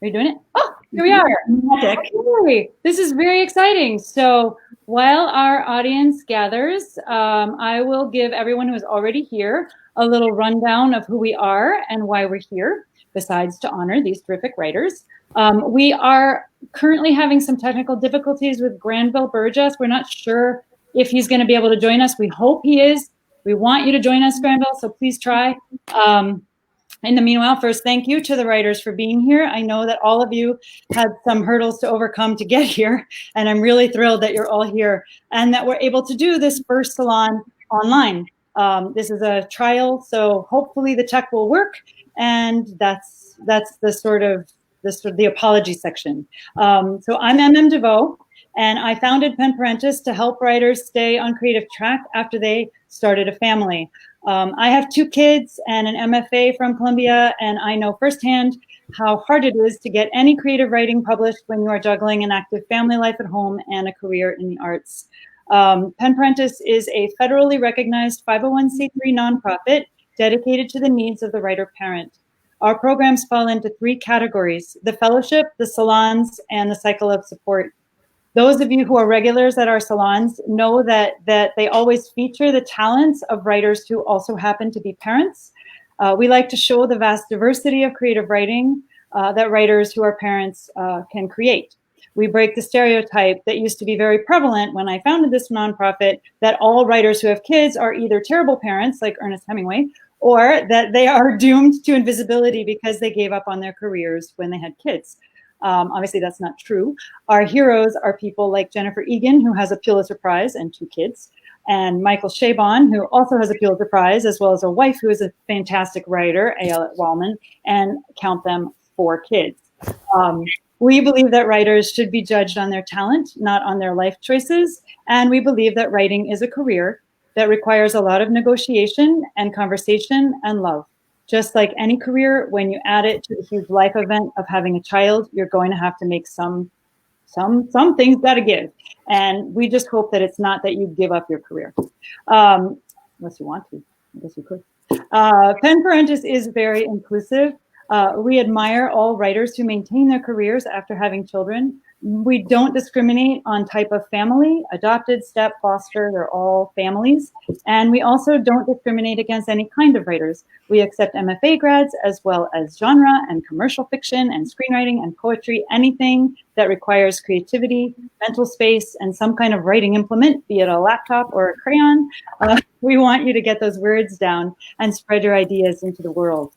Are you doing it? Oh, here we are. Okay. This is very exciting. So while our audience gathers, I will give everyone who is already here a little rundown of who we are and why we're here, besides to honor these terrific writers. We are currently having some technical difficulties with Granville Burgess. We're not sure if he's going to be able to join us. We hope he is. We want you to join us, Granville, so please try. In the meanwhile, first, thank you to the writers for being here. I know that all of you had some hurdles to overcome to get here, and I'm really thrilled that you're all here and that we're able to do this first salon online. This is a trial, so hopefully the tech will work, and that's the sort of the apology section. So I'm MM DeVoe, and I founded Pen Parentis to help writers stay on creative track after they started a family. I have 2 kids and an MFA from Columbia, and I know firsthand how hard it is to get any creative writing published when you are juggling an active family life at home and a career in the arts. Pen Parentis is a federally recognized 501c3 nonprofit dedicated to the needs of the writer-parent. Our programs fall into 3 categories: the fellowship, the salons, and the cycle of support. Those of you who are regulars at our salons know that they always feature the talents of writers who also happen to be parents. We like to show the vast diversity of creative writing that writers who are parents can create. We break the stereotype that used to be very prevalent when I founded this nonprofit, that all writers who have kids are either terrible parents, like Ernest Hemingway, or that they are doomed to invisibility because they gave up on their careers when they had kids. Obviously, that's not true. Our heroes are people like Jennifer Egan, who has a Pulitzer Prize and 2 kids, and Michael Chabon, who also has a Pulitzer Prize, as well as a wife who is a fantastic writer, Ayelet Wallman, and count them 4 kids. We believe that writers should be judged on their talent, not on their life choices, and we believe that writing is a career that requires a lot of negotiation and conversation and love. Just like any career, when you add it to the huge life event of having a child, you're going to have to make some things got to give. And we just hope that it's not that you give up your career. Unless you want to, I guess you could. Pen Parentis is very inclusive. We admire all writers who maintain their careers after having children. We don't discriminate on type of family, adopted, step, foster, they're all families. And we also don't discriminate against any kind of writers. We accept MFA grads as well as genre and commercial fiction and screenwriting and poetry, anything that requires creativity, mental space, and some kind of writing implement, be it a laptop or a crayon. We want you to get those words down and spread your ideas into the world.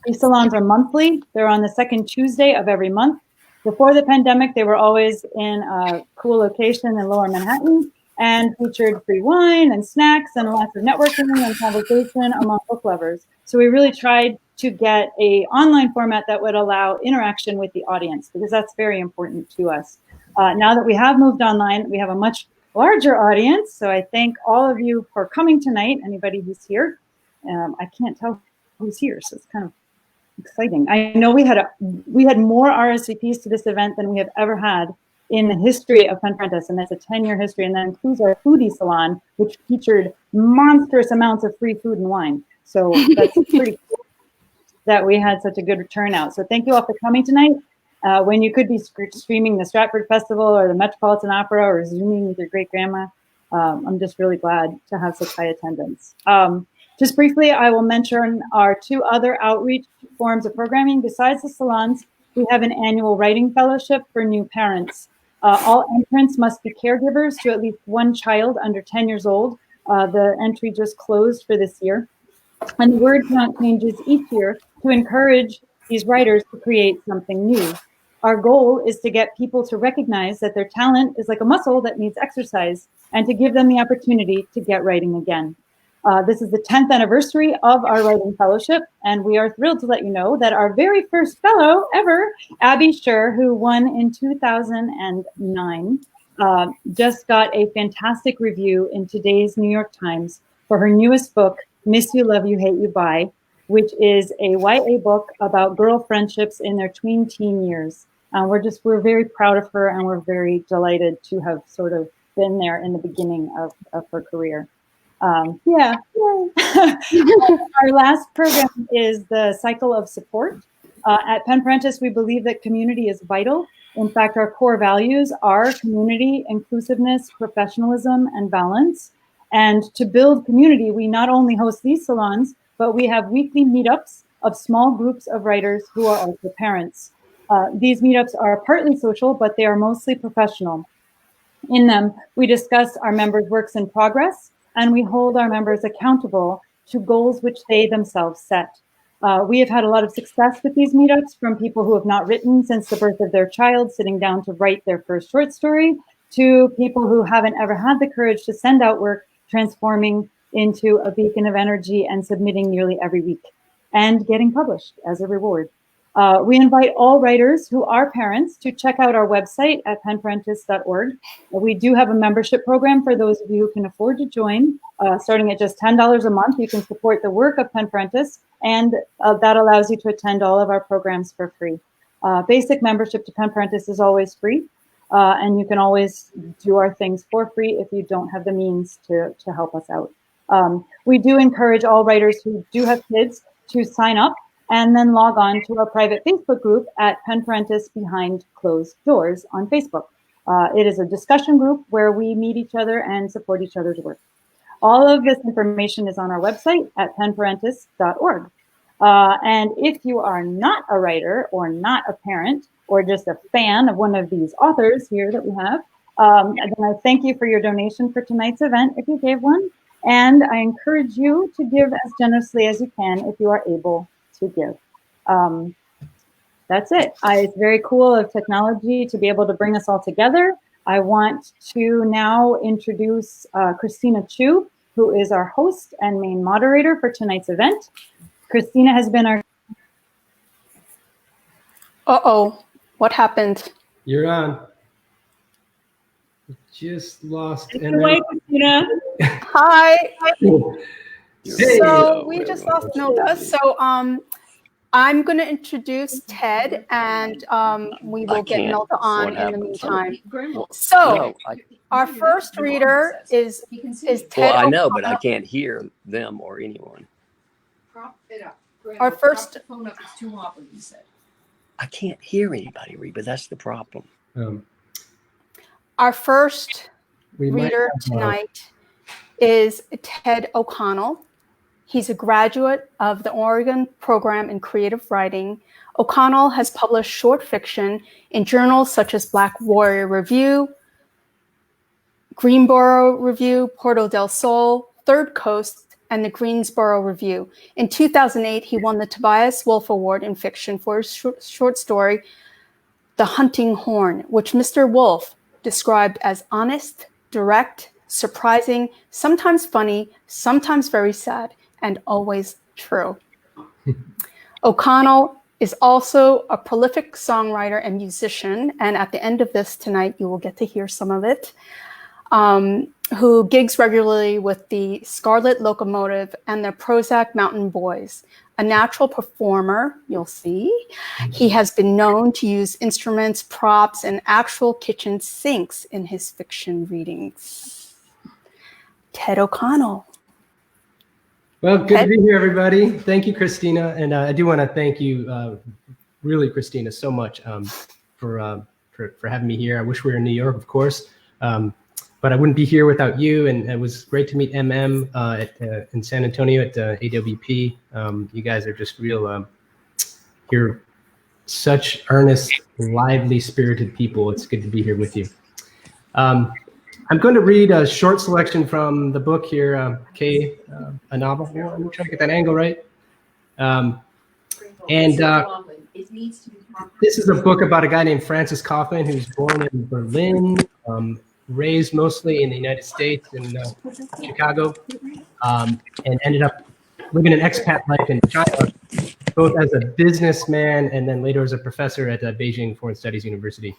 These salons are monthly. They're on the 2nd Tuesday of every month. Before the pandemic, they were always in a cool location in Lower Manhattan and featured free wine and snacks and lots of networking and conversation among book lovers. So we really tried to get an online format that would allow interaction with the audience, because that's very important to us. Now that we have moved online, we have a much larger audience. So I thank all of you for coming tonight, anybody who's here. I can't tell who's here, so it's kind of exciting. I know we had more RSVPs to this event than we have ever had in the history of Pen Parentis, and that's a 10-year history, and that includes our foodie salon, which featured monstrous amounts of free food and wine. So that's pretty cool that we had such a good turnout. So thank you all for coming tonight. When you could be streaming the Stratford Festival or the Metropolitan Opera or Zooming with your great-grandma, I'm just really glad to have such high attendance. Just briefly, I will mention our 2 other outreach forms of programming. Besides the salons, we have an annual writing fellowship for new parents. All entrants must be caregivers to at least 1 child under 10 years old. The entry just closed for this year. And the word count changes each year to encourage these writers to create something new. Our goal is to get people to recognize that their talent is like a muscle that needs exercise, and to give them the opportunity to get writing again. This is the 10th anniversary of our writing fellowship, and we are thrilled to let you know that our very first fellow ever, Abby Scher, who won in 2009, just got a fantastic review in today's New York Times for her newest book, Miss You, Love You, Hate You, Bye, which is a YA book about girl friendships in their tween-teen years. We're very proud of her, and we're very delighted to have sort of been there in the beginning of her career. Our last program is the cycle of support. At Pen Parentis, we believe that community is vital. In fact, our core values are community, inclusiveness, professionalism, and balance. And to build community, we not only host these salons, but we have weekly meetups of small groups of writers who are also parents. These meetups are partly social, but they are mostly professional. In them, we discuss our members' works in progress, and we hold our members accountable to goals which they themselves set. We have had a lot of success with these meetups, from people who have not written since the birth of their child, sitting down to write their first short story, to people who haven't ever had the courage to send out work, transforming into a beacon of energy and submitting nearly every week, and getting published as a reward. We invite all writers who are parents to check out our website at penparentis.org. We do have a membership program for those of you who can afford to join. Starting at just $10 a month, you can support the work of Pen Parentis, and that allows you to attend all of our programs for free. Basic membership to Pen Parentis is always free, and you can always do our things for free if you don't have the means to help us out. We do encourage all writers who do have kids to sign up and then log on to our private Facebook group at Pen Parentis Behind Closed Doors on Facebook. It is a discussion group where we meet each other and support each other's work. All of this information is on our website at penparentis.org. And if you are not a writer or not a parent or just a fan of one of these authors here that we have, then I thank you for your donation for tonight's event if you gave one. And I encourage you to give as generously as you can if you are able to give. That's it. It's very cool of technology to be able to bring us all together. I want to now introduce Christina Chiu, who is our host and main moderator for tonight's event. Christina has been our... Uh-oh, what happened? You're on. Just lost. Hi, Christina. Hi. Hey. So we just lost Nova. So I'm going to introduce Ted, and we will get Nova on in the meantime. So our first reader is Ted. Well, I know, but I can't hear them or anyone. Prop it up. Our first phone up is too often, he said. I can't hear anybody read, but that's the problem. Our first reader tonight is Ted O'Connell. He's a graduate of the Oregon Program in Creative Writing. O'Connell has published short fiction in journals such as Black Warrior Review, Greenboro Review, Porto del Sol, Third Coast, and the Greensboro Review. In 2008, he won the Tobias Wolff Award in fiction for his short story, The Hunting Horn, which Mr. Wolff described as honest, direct, surprising, sometimes funny, sometimes very sad, and always true. O'Connell is also a prolific songwriter and musician, and at the end of this tonight, you will get to hear some of it, who gigs regularly with the Scarlet Locomotive and the Prozac Mountain Boys. A natural performer, you'll see. He has been known to use instruments, props, and actual kitchen sinks in his fiction readings. Ted O'Connell. Well, good to be here, everybody. Thank you, Christina. And I do want to thank you, really, Christina, so much for having me here. I wish we were in New York, of course. But I wouldn't be here without you, and it was great to meet MM in San Antonio at AWP. You guys are just real, you're such earnest, lively, spirited people. It's good to be here with you. I'm going to read a short selection from the book here, a novel. Let me try to get that angle right. This is a book about a guy named Francis Kaufman, who's born in Berlin, raised mostly in the United States in Chicago, and ended up living an expat life in China, both as a businessman and then later as a professor at Beijing Foreign Studies University.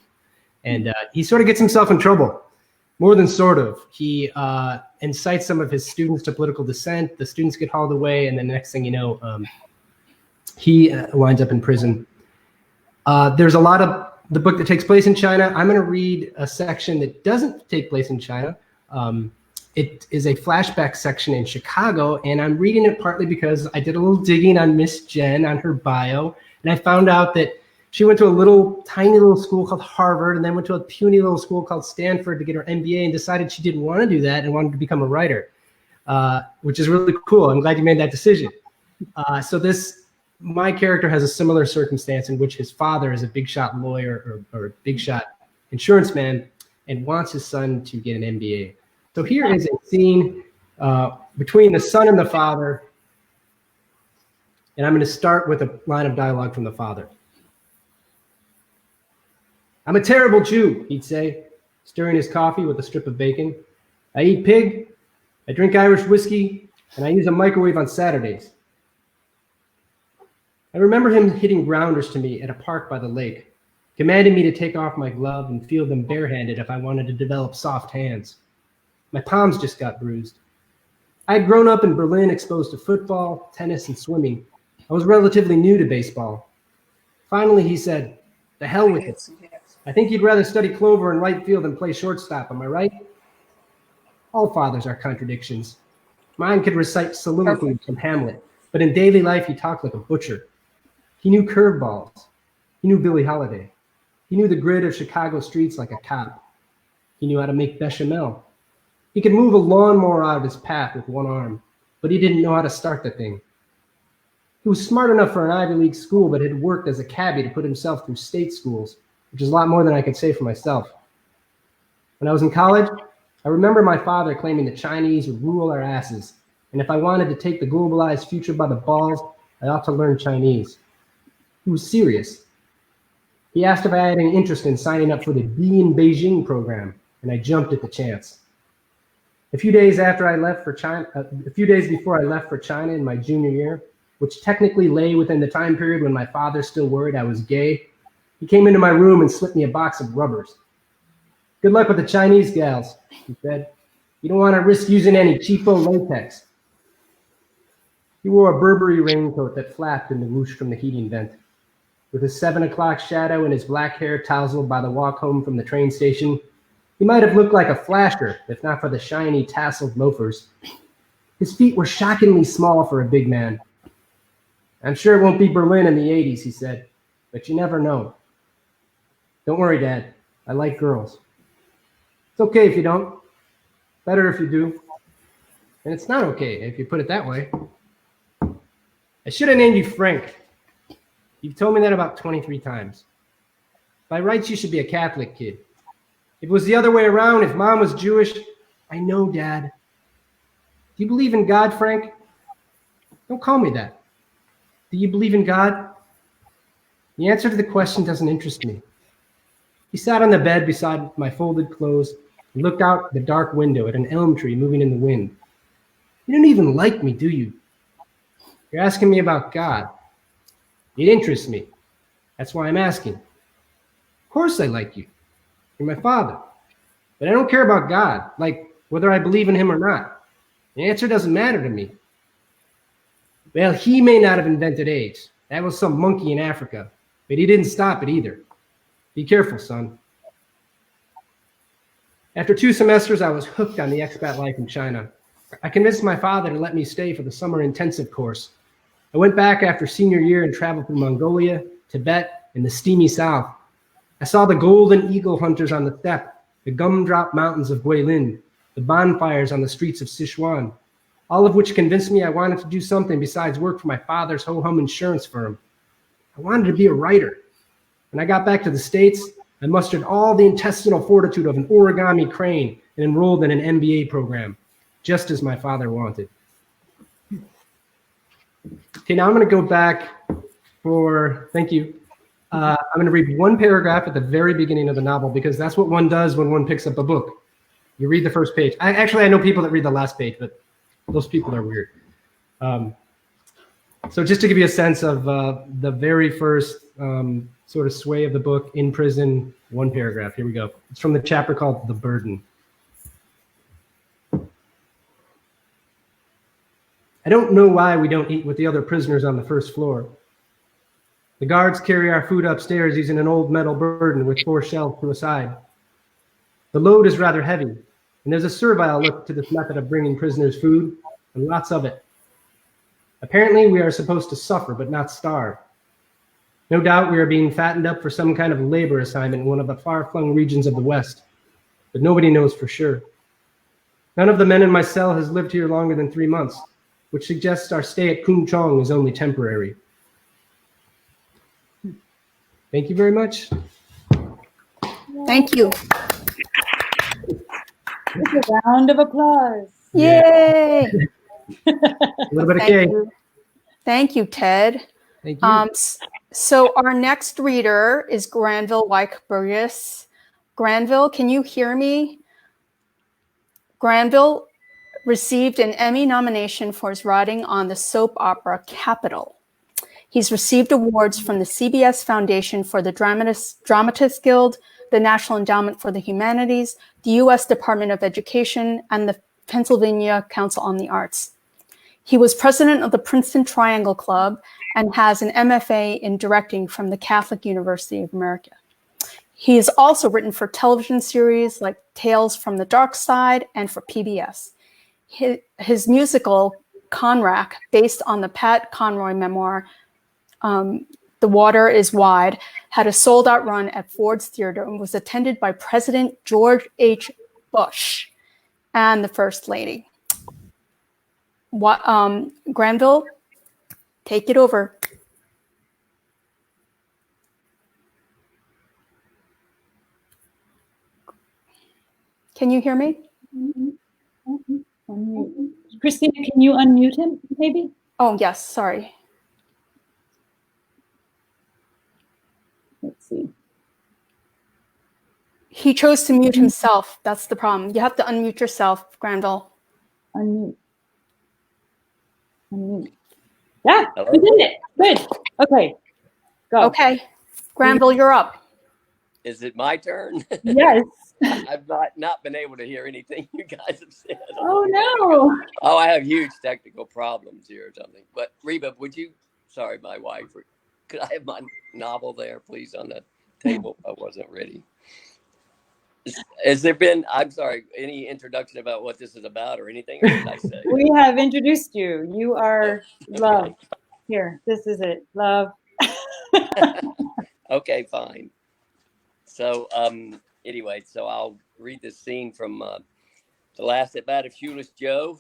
And he sort of gets himself in trouble, more than sort of. He incites some of his students to political dissent. The students get hauled away, and then the next thing you know, he winds up in prison. There's a lot of the book that takes place in China. I'm going to read a section that doesn't take place in China. It is a flashback section in Chicago, and I'm reading it partly because I did a little digging on Miss Jen, on her bio, And I found out that she went to a tiny little school called Harvard and then went to a puny little school called Stanford to get her MBA and decided she didn't want to do that and wanted to become a writer, which is really cool. I'm glad you made that decision. My character has a similar circumstance in which his father is a big shot lawyer or a big shot insurance man and wants his son to get an MBA. So here is a scene between the son and the father. And I'm going to start with a line of dialogue from the father. "I'm a terrible Jew," he'd say, stirring his coffee with a strip of bacon. "I eat pig, I drink Irish whiskey, and I use a microwave on Saturdays." I remember him hitting grounders to me at a park by the lake, commanding me to take off my glove and feel them barehanded if I wanted to develop soft hands. My palms just got bruised. I had grown up in Berlin exposed to football, tennis, and swimming. I was relatively new to baseball. Finally, he said, "The hell with it. I think you'd rather study clover in right field than play shortstop, am I right?" All fathers are contradictions. Mine could recite soliloquies from Hamlet, but in daily life he talked like a butcher. He knew curveballs. He knew Billie Holiday. He knew the grid of Chicago streets like a cop. He knew how to make bechamel. He could move a lawnmower out of his path with one arm, but he didn't know how to start the thing. He was smart enough for an Ivy League school, but had worked as a cabbie to put himself through state schools, which is a lot more than I could say for myself. When I was in college, I remember my father claiming the Chinese would rule our asses, and if I wanted to take the globalized future by the balls, I ought to learn Chinese. He was serious. He asked if I had any interest in signing up for the Be in Beijing program, and I jumped at the chance. A few days before I left for China in my junior year, which technically lay within the time period when my father still worried I was gay, he came into my room and slipped me a box of rubbers. "Good luck with the Chinese gals," he said. "You don't want to risk using any cheapo latex." He wore a Burberry raincoat that flapped in the whoosh from the heating vent. With his 7 o'clock shadow and his black hair tousled by the walk home from the train station, he might have looked like a flasher, if not for the shiny, tasseled loafers. His feet were shockingly small for a big man. "I'm sure it won't be Berlin in the 80s, he said, "but you never know." "Don't worry, Dad. I like girls." "It's okay if you don't. Better if you do. And it's not okay if you put it that way. I should have named you Frank. You've told me that about 23 times. By rights, you should be a Catholic kid. If it was the other way around, if Mom was Jewish..." "I know, Dad." "Do you believe in God, Frank?" "Don't call me that. Do you believe in God?" The answer to the question doesn't interest me. He sat on the bed beside my folded clothes and looked out the dark window at an elm tree moving in the wind. "You don't even like me, do you? You're asking me about God. It interests me. That's why I'm asking. Of course I like you. You're my father. But I don't care about God, like whether I believe in him or not. The answer doesn't matter to me. Well, he may not have invented AIDS. That was some monkey in Africa. But he didn't stop it either. Be careful, son." After 2 semesters, I was hooked on the expat life in China. I convinced my father to let me stay for the summer intensive course. I went back after senior year and traveled through Mongolia, Tibet, and the steamy South. I saw the golden eagle hunters on the steppe, the gumdrop mountains of Guilin, the bonfires on the streets of Sichuan, all of which convinced me I wanted to do something besides work for my father's ho-hum insurance firm. I wanted to be a writer. When I got back to the States, I mustered all the intestinal fortitude of an origami crane and enrolled in an MBA program, just as my father wanted. Okay, now I'm going to go back thank you. I'm going to read one paragraph at the very beginning of the novel because that's what one does when one picks up a book. You read the first page. I know people that read the last page, but those people are weird. So just to give you a sense of the very first sort of sway of the book, In Prison, one paragraph. Here we go. It's from the chapter called The Burden. "I don't know why we don't eat with the other prisoners on the first floor. The guards carry our food upstairs using an old metal burden with 4 shelves to a side. The load is rather heavy, and there's a servile look to this method of bringing prisoners food, and lots of it. Apparently, we are supposed to suffer but not starve. No doubt we are being fattened up for some kind of labor assignment in one of the far-flung regions of the West, but nobody knows for sure. None of the men in my cell has lived here longer than 3 months, which suggests our stay at Kung Chong is only temporary. Thank you very much. Thank you. It's a round of applause. Yay! A little bit of Thank cake. you. Thank you, Ted. Thank you. So our next reader is Granville Wythe Burgess. Granville, can you hear me? Granville received an Emmy nomination for his writing on the soap opera Capital. He's received awards from the CBS Foundation for the Dramatists Guild, the National Endowment for the Humanities, the U.S. Department of Education, and the Pennsylvania Council on the Arts. He was president of the Princeton Triangle Club and has an MFA in directing from the Catholic University of America. He has also written for television series like Tales from the Dark Side and for PBS. His musical, Conrack, based on the Pat Conroy memoir, The Water is Wide, had a sold-out run at Ford's Theater and was attended by President George H. Bush and the First Lady. Granville, take it over. Can you hear me? Christina, can you unmute him, maybe? Oh, yes, sorry. Let's see. He chose to mute himself. That's the problem. You have to unmute yourself, Granville. Unmute. Unmute. Yeah, we did it. Good. Okay, go. Okay. Granville, you're up. Is it my turn? Yes. I've not been able to hear anything you guys have said. Oh, no. Oh, I have huge technical problems here or something. But Reba, would you, sorry, my wife, could I have my novel there, please, on the table? I wasn't ready. Has there been, I'm sorry, any introduction about what this is about or anything? Or did I say? We have introduced you. You are love. Here, this is it. Love. Okay, fine. So anyway, so I'll read this scene from the last at bat of Shoeless Joe.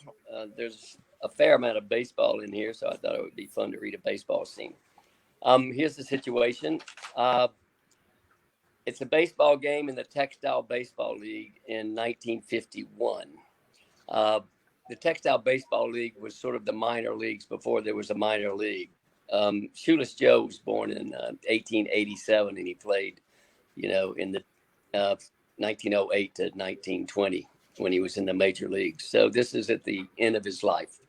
There's a fair amount of baseball in here, so I thought it would be fun to read a baseball scene. Here's the situation. It's a baseball game in the Textile Baseball League in 1951. The Textile Baseball League was sort of the minor leagues before there was a minor league. Shoeless Joe was born in 1887, and he played, in the 1908 to 1920 when he was in the major leagues. So this is at the end of his life.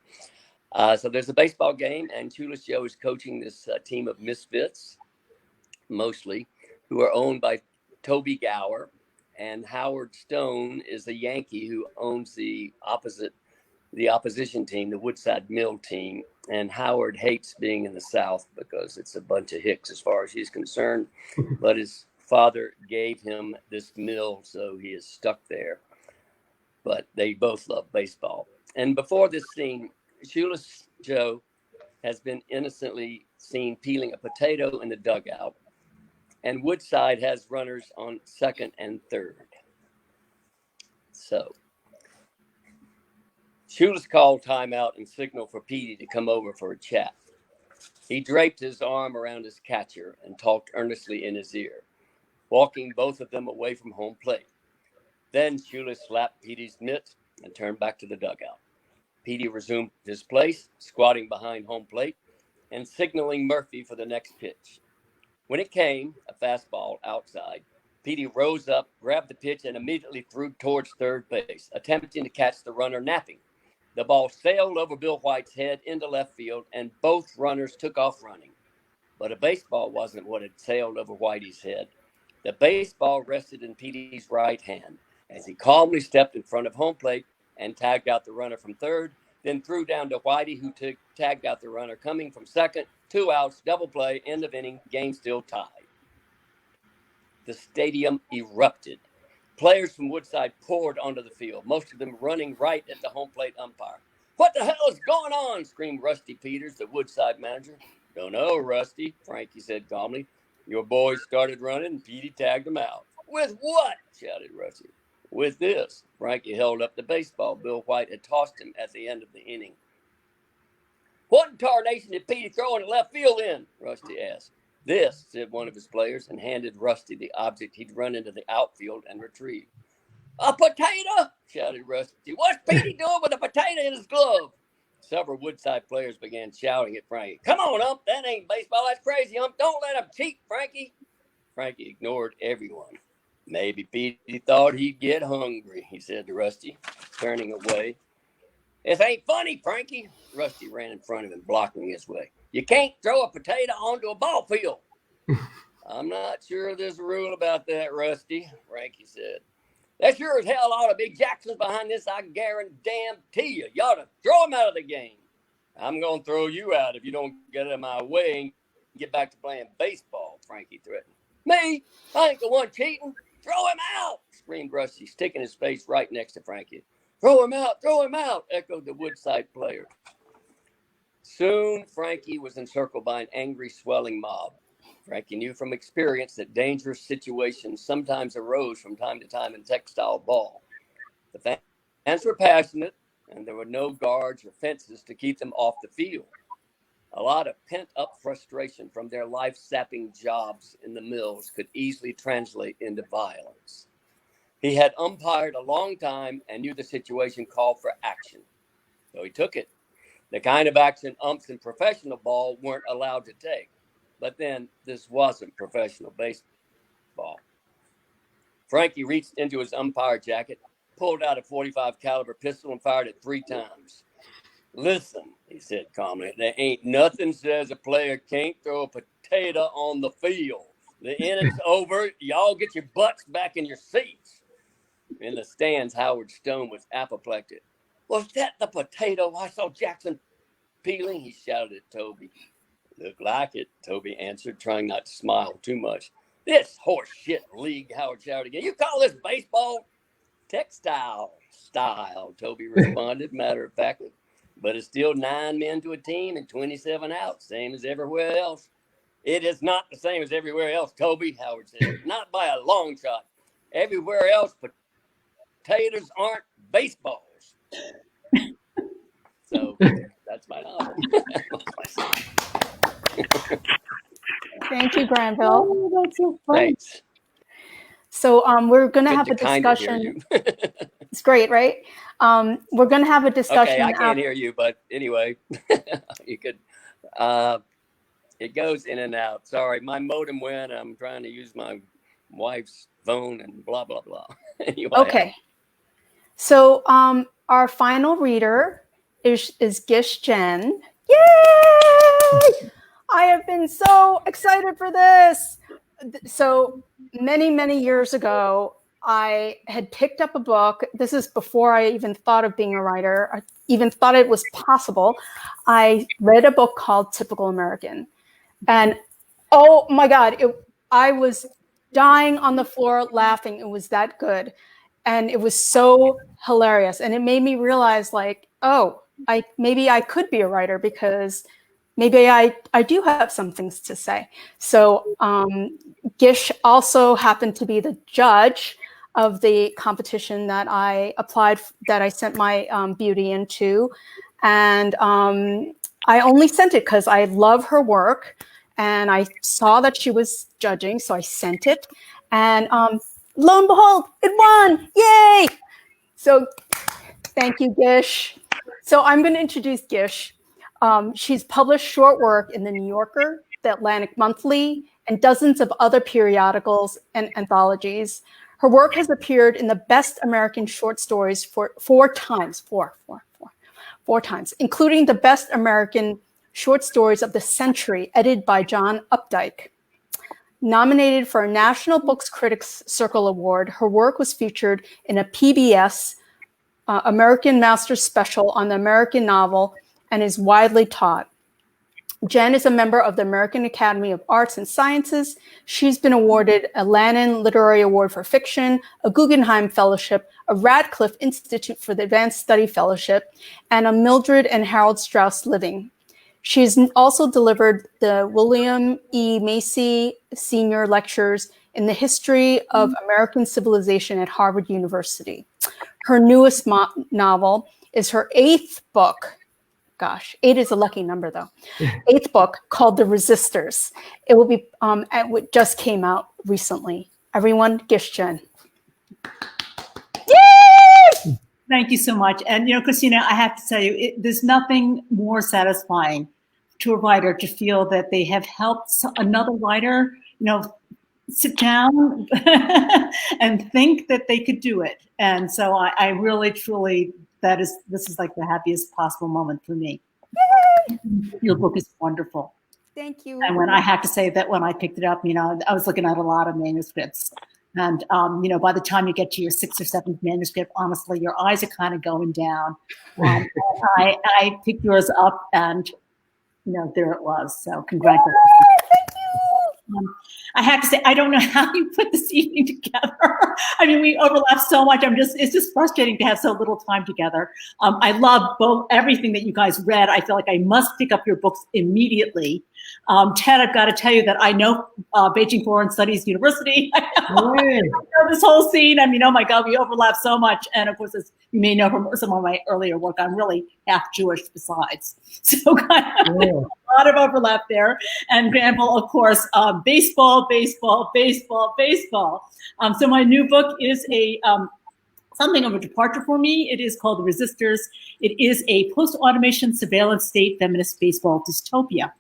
So there's a baseball game, and Shoeless Joe is coaching this team of misfits, mostly, who are owned by Toby Gower, and Howard Stone is a Yankee who owns the opposition team, the Woodside Mill team. And Howard hates being in the South because it's a bunch of hicks as far as he's concerned. But his father gave him this mill, so he is stuck there. But they both love baseball. And before this scene, Shoeless Joe has been innocently seen peeling a potato in the dugout. And Woodside has runners on second and third. So Shoeless called timeout and signaled for Petey to come over for a chat. He draped his arm around his catcher and talked earnestly in his ear, walking both of them away from home plate. Then Shoeless slapped Petey's mitt and turned back to the dugout. Petey resumed his place, squatting behind home plate and signaling Murphy for the next pitch. When it came, a fastball outside, Petey rose up, grabbed the pitch, and immediately threw towards third base, attempting to catch the runner napping. The ball sailed over Bill White's head into left field, and both runners took off running. But a baseball wasn't what had sailed over Whitey's head. The baseball rested in Petey's right hand as he calmly stepped in front of home plate and tagged out the runner from third, then threw down to Whitey, who tagged out the runner coming from second. 2 outs, double play, end of inning, game still tied. The stadium erupted. Players from Woodside poured onto the field, most of them running right at the home plate umpire. "What the hell is going on?" screamed Rusty Peters, the Woodside manager. Don't know, Rusty, Frankie said calmly. Your boys started running and Petey tagged them out. With what? Shouted Rusty. With this. Frankie held up the baseball Bill White had tossed him at the end of the inning. What in tarnation did Petey throw in the left field in? Rusty asked. This, said one of his players, and handed Rusty the object he'd run into the outfield and retrieved. A potato? Shouted Rusty. What's Petey doing with a potato in his glove? Several Woodside players began shouting at Frankie. Come on, Ump, that ain't baseball. That's crazy, Ump. Don't let him cheat, Frankie. Frankie ignored everyone. Maybe Petey thought he'd get hungry, he said to Rusty, turning away. This ain't funny, Frankie. Rusty ran in front of him, blocking his way. You can't throw a potato onto a ball field. I'm not sure there's a rule about that, Rusty, Frankie said. There sure as hell ought to be Jacksons behind this, I guarantee you. You ought to throw him out of the game. I'm going to throw you out if you don't get out of my way and get back to playing baseball, Frankie threatened. Me? I ain't the one cheating. Throw him out, screamed Rusty, sticking his face right next to Frankie. Throw him out, echoed the Woodside player. Soon, Frankie was encircled by an angry, swelling mob. Frankie knew from experience that dangerous situations sometimes arose from time to time in textile ball. The fans were passionate, and there were no guards or fences to keep them off the field. A lot of pent-up frustration from their life-sapping jobs in the mills could easily translate into violence. He had umpired a long time and knew the situation called for action, so he took it. The kind of action umps in professional ball weren't allowed to take. But then this wasn't professional baseball. Frankie reached into his umpire jacket, pulled out a .45 caliber pistol and fired it 3 times. Listen, he said calmly, there ain't nothing says a player can't throw a potato on the field. The inning's over. Y'all get your butts back in your seats. In the stands, Howard Stone was apoplectic. Was that the potato I saw Jackson peeling? He shouted at Toby. Looked like it, Toby answered, trying not to smile too much. This horse shit league, Howard shouted again. You call this baseball? Textile style, Toby responded, matter-of-factly. But it's still 9 men to a team and 27 outs, same as everywhere else. It is not the same as everywhere else, Toby, Howard said. Not by a long shot. Everywhere else, potatoes aren't baseballs. So that's my novel. Thank you, Granville. Oh, that's so funny. Thanks. So we're going to Good have to a kind of hear discussion. you. It's great, right? We're going to have a discussion. Okay, I can't hear you, but anyway, you could. It goes in and out. Sorry, my modem went. I'm trying to use my wife's phone and blah blah blah. Anyway, Okay. So our final reader is Gish Jen. Yay! I have been so excited for this. So many years ago, I had picked up a book. This is before I even thought of being a writer. I even thought it was possible. I read a book called Typical American. And oh my God, I was dying on the floor laughing. It was that good. And it was so hilarious. And it made me realize, like, oh, maybe I could be a writer because maybe I do have some things to say. So Gish also happened to be the judge of the competition that I applied, that I sent my beauty into. And I only sent it because I love her work. And I saw that she was judging, so I sent it. And lo and behold, it won! Yay! So thank you, Gish. So I'm going to introduce Gish. She's published short work in The New Yorker, The Atlantic Monthly, and dozens of other periodicals and anthologies. Her work has appeared in the Best American Short Stories four times, including the Best American Short Stories of the Century, edited by John Updike. Nominated for a National Books Critics Circle Award, her work was featured in a PBS American Masters Special on the American novel and is widely taught. Jen is a member of the American Academy of Arts and Sciences. She's been awarded a Lannan Literary Award for Fiction, a Guggenheim Fellowship, a Radcliffe Institute for the Advanced Study Fellowship, and a Mildred and Harold Strauss Living. She's also delivered the William E. Macy Senior Lectures in the History of American Civilization at Harvard University. Her newest novel is her 8th book. Gosh, 8 is a lucky number, though. 8th book called The Resistors. It will be, it just came out recently. Everyone, Gish Jen. Yay! Thank you so much. And, Christina, I have to tell you, there's nothing more satisfying to a writer to feel that they have helped another writer, sit down and think that they could do it. And so I really, truly, this is like the happiest possible moment for me. Yay! Your book is wonderful. Thank you. And when I have to say that when I picked it up, I was looking at a lot of manuscripts. And, by the time you get to your 6th or 7th manuscript, honestly, your eyes are kind of going down. I picked yours up and, there it was. So congratulations. Thank you. I have to say, I don't know how you put this evening together. I mean, we overlap so much. It's just frustrating to have so little time together. I love everything that you guys read. I feel like I must pick up your books immediately. Ted, I've got to tell you that I know Beijing Foreign Studies University. I know this whole scene. I mean, oh my God, we overlap so much. And of course, as you may know from some of my earlier work, I'm really half Jewish besides. So kind of a lot of overlap there. And Granville, of course, baseball. So my new book is something of a departure for me. It is called Resistors. It is a post-automation surveillance state feminist baseball dystopia.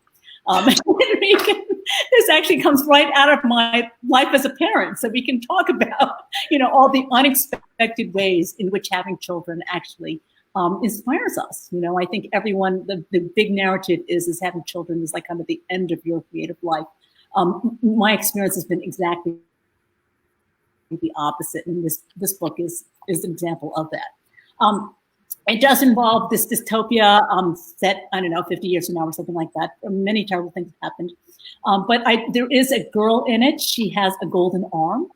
This actually comes right out of my life as a parent, so we can talk about, all the unexpected ways in which having children actually inspires us. I think everyone, the big narrative is having children is like kind of the end of your creative life. My experience has been exactly the opposite, and this book is an example of that. It does involve this dystopia set, 50 years from now or something like that. Many terrible things have happened. But there is a girl in it. She has a golden arm.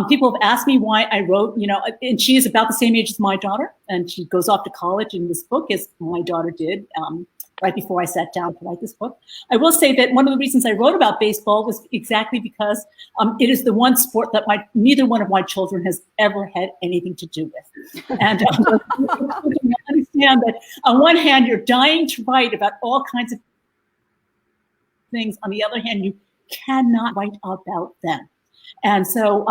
People have asked me why I wrote, and she is about the same age as my daughter, and she goes off to college in this book as my daughter did right before I sat down to write this book. I will say that one of the reasons I wrote about baseball was exactly because it is the one sport that neither one of my children has ever had anything to do with. And I understand that on one hand, you're dying to write about all kinds of things. On the other hand, you cannot write about them. And so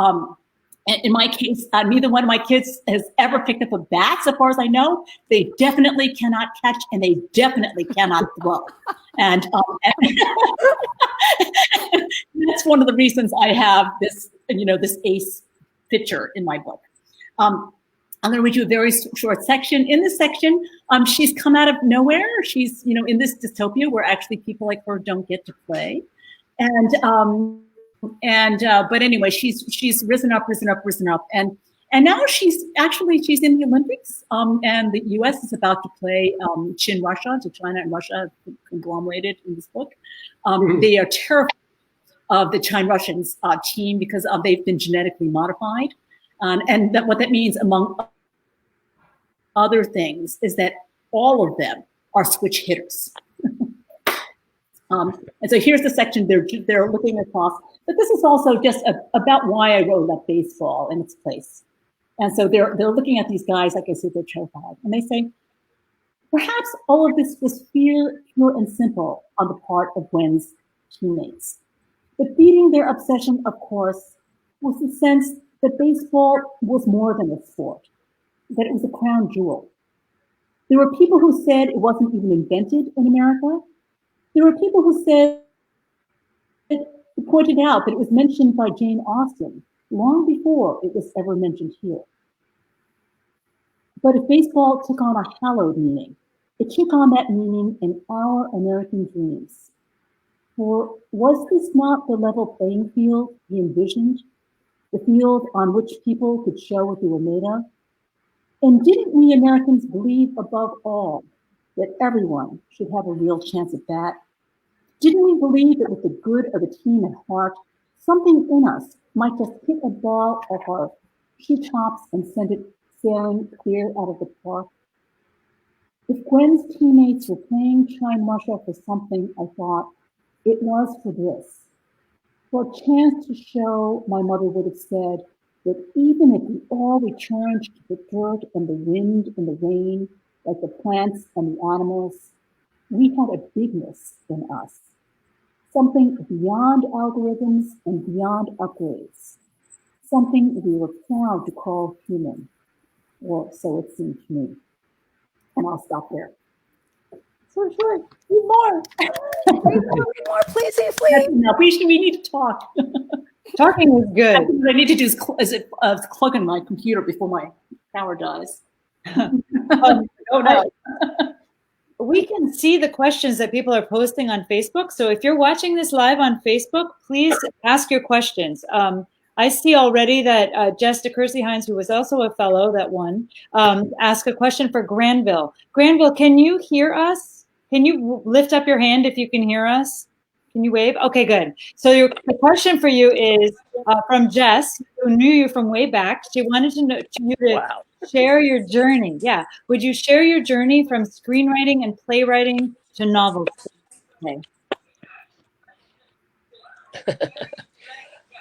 in my case, neither one of my kids has ever picked up a bat, so far as I know. They definitely cannot catch, and they definitely cannot throw. And that's one of the reasons I have this, this ace pitcher in my book. I'm going to read you a very short section. In this section, she's come out of nowhere. She's, in this dystopia where actually people like her don't get to play. But anyway, she's risen up, and now she's in the Olympics. And the U.S. is about to play Chin Russia. So China and Russia have conglomerated in this book. They are terrified of the Chin Russians team because they've been genetically modified, and what that means, among other things, is that all of them are switch hitters. And so here's the section they're looking across. But this is also just about why I wrote about baseball and its place. And so they're looking at these guys, like I said, they're terrified. And they say, perhaps all of this was fear, pure and simple, on the part of Gwen's teammates. But feeding their obsession, of course, was the sense that baseball was more than a sport, that it was a crown jewel. There were people who said it wasn't even invented in America. There were people who pointed out that it was mentioned by Jane Austen long before it was ever mentioned here. But if baseball took on a hallowed meaning, it took on that meaning in our American dreams. For was this not the level playing field he envisioned? The field on which people could show what they were made of? And didn't we Americans believe above all that everyone should have a real chance at that? Didn't we believe that with the good of a team at heart, something in us might just hit a ball off our shoe tops and send it sailing clear out of the park? If Gwen's teammates were playing Chime Russia for something, I thought, it was for this. For a chance to show, my mother would have said, that even if we all returned to the dirt and the wind and the rain, like the plants and the animals, we had a bigness in us, something beyond algorithms and beyond upgrades, something we were proud to call human, or so it seemed to me. And I'll stop there. So short, read more. Read more, please. That's enough. We need to talk. Talking is good. What I need to do is plug in my computer before my power dies. No. We can see the questions that people are posting on Facebook. So if you're watching this live on Facebook, please ask your questions. I see already that Jess DeCursey-Hines, who was also a fellow that won, asked a question for Granville. Granville, can you hear us? Can you lift up your hand if you can hear us? Can you wave? Okay, good. So the question for you is from Jess, who knew you from way back. She wanted to know you to share your journey. Yeah. Would you share your journey from screenwriting and playwriting to novels? Okay.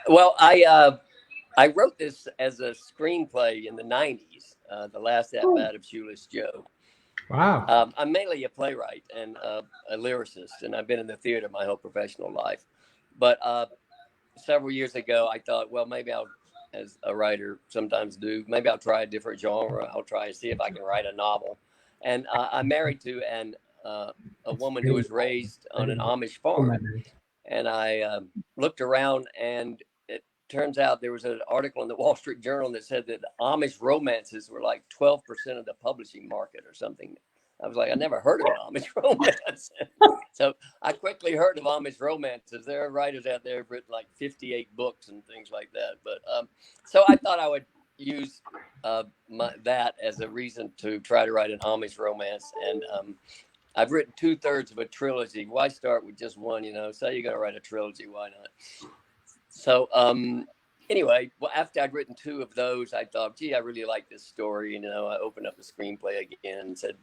Well, I wrote this as a screenplay in the 90s, the last at-bat of Shoeless Joe. Wow. I'm mainly a playwright and a lyricist, and I've been in the theater my whole professional life. But several years ago, I thought, well, maybe I'll, as a writer sometimes do, maybe I'll try a different genre. I'll try to see if I can write a novel. And I'm married to a woman who was raised on an Amish farm. And I looked around, and it turns out there was an article in the Wall Street Journal that said that Amish romances were like 12% of the publishing market or something. I was like, I never heard of an Amish romance. So I quickly heard of Amish romances. There are writers out there who've written like 58 books and things like that. But so I thought I would use that as a reason to try to write an Amish romance. And I've written 2/3 of a trilogy. Why start with just one? Say you're going to write a trilogy. Why not? So anyway, well, after I'd written 2 of those, I thought, gee, I really like this story. And, I opened up the screenplay again and said,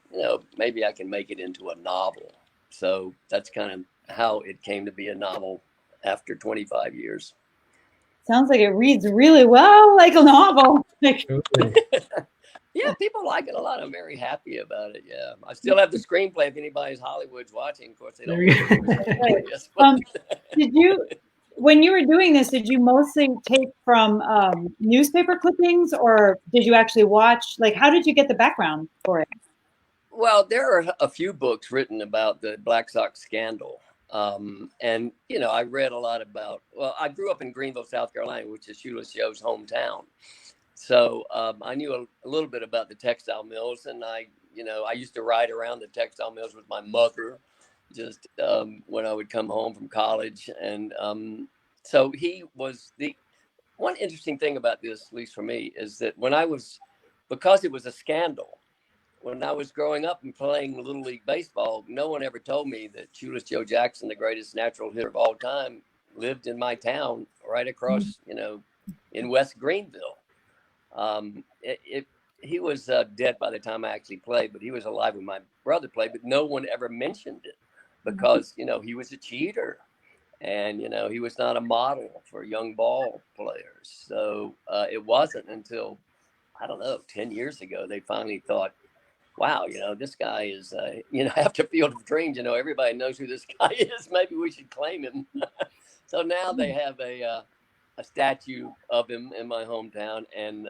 maybe I can make it into a novel. So that's kind of how it came to be a novel after 25 years. Sounds like it reads really well, like a novel. Yeah, people like it a lot. I'm very happy about it. Yeah, I still have the screenplay. If anybody's Hollywood's watching, of course they don't. Did you, when you were doing this, did you mostly take from newspaper clippings, or did you actually watch? Like, how did you get the background for it? Well, there are a few books written about the Black Sox scandal. And, I read a lot about, I grew up in Greenville, South Carolina, which is Shoeless Joe's hometown. So I knew a little bit about the textile mills, and I used to ride around the textile mills with my mother just when I would come home from college. And so he was one interesting thing about this, at least for me, is that because it was a scandal, when I was growing up and playing Little League Baseball, no one ever told me that Shoeless Joe Jackson, the greatest natural hitter of all time, lived in my town right across, in West Greenville. He was dead by the time I actually played, but he was alive when my brother played, but no one ever mentioned it because, he was a cheater and, he was not a model for young ball players. So it wasn't until, 10 years ago, they finally thought, wow, this guy is, after Field of Dreams, everybody knows who this guy is. Maybe we should claim him. So now they have a statue of him in my hometown, and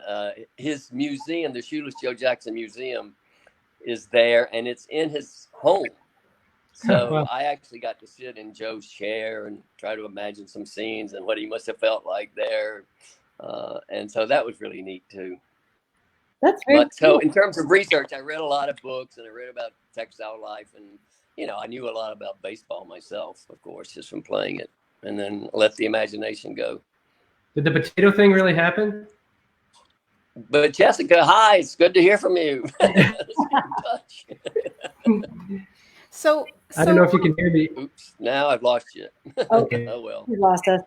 his museum, the Shoeless Joe Jackson Museum, is there, and it's in his home. So I actually got to sit in Joe's chair and try to imagine some scenes and what he must have felt like there. And so that was really neat too. That's very cool. So in terms of research, I read a lot of books and I read about textile life, and I knew a lot about baseball myself, of course, just from playing it, and then let the imagination go. Did the potato thing really happen? But Jessica, hi, it's good to hear from you. So I don't know if you can hear me. Oops, now I've lost you. Okay. Oh well. You lost us.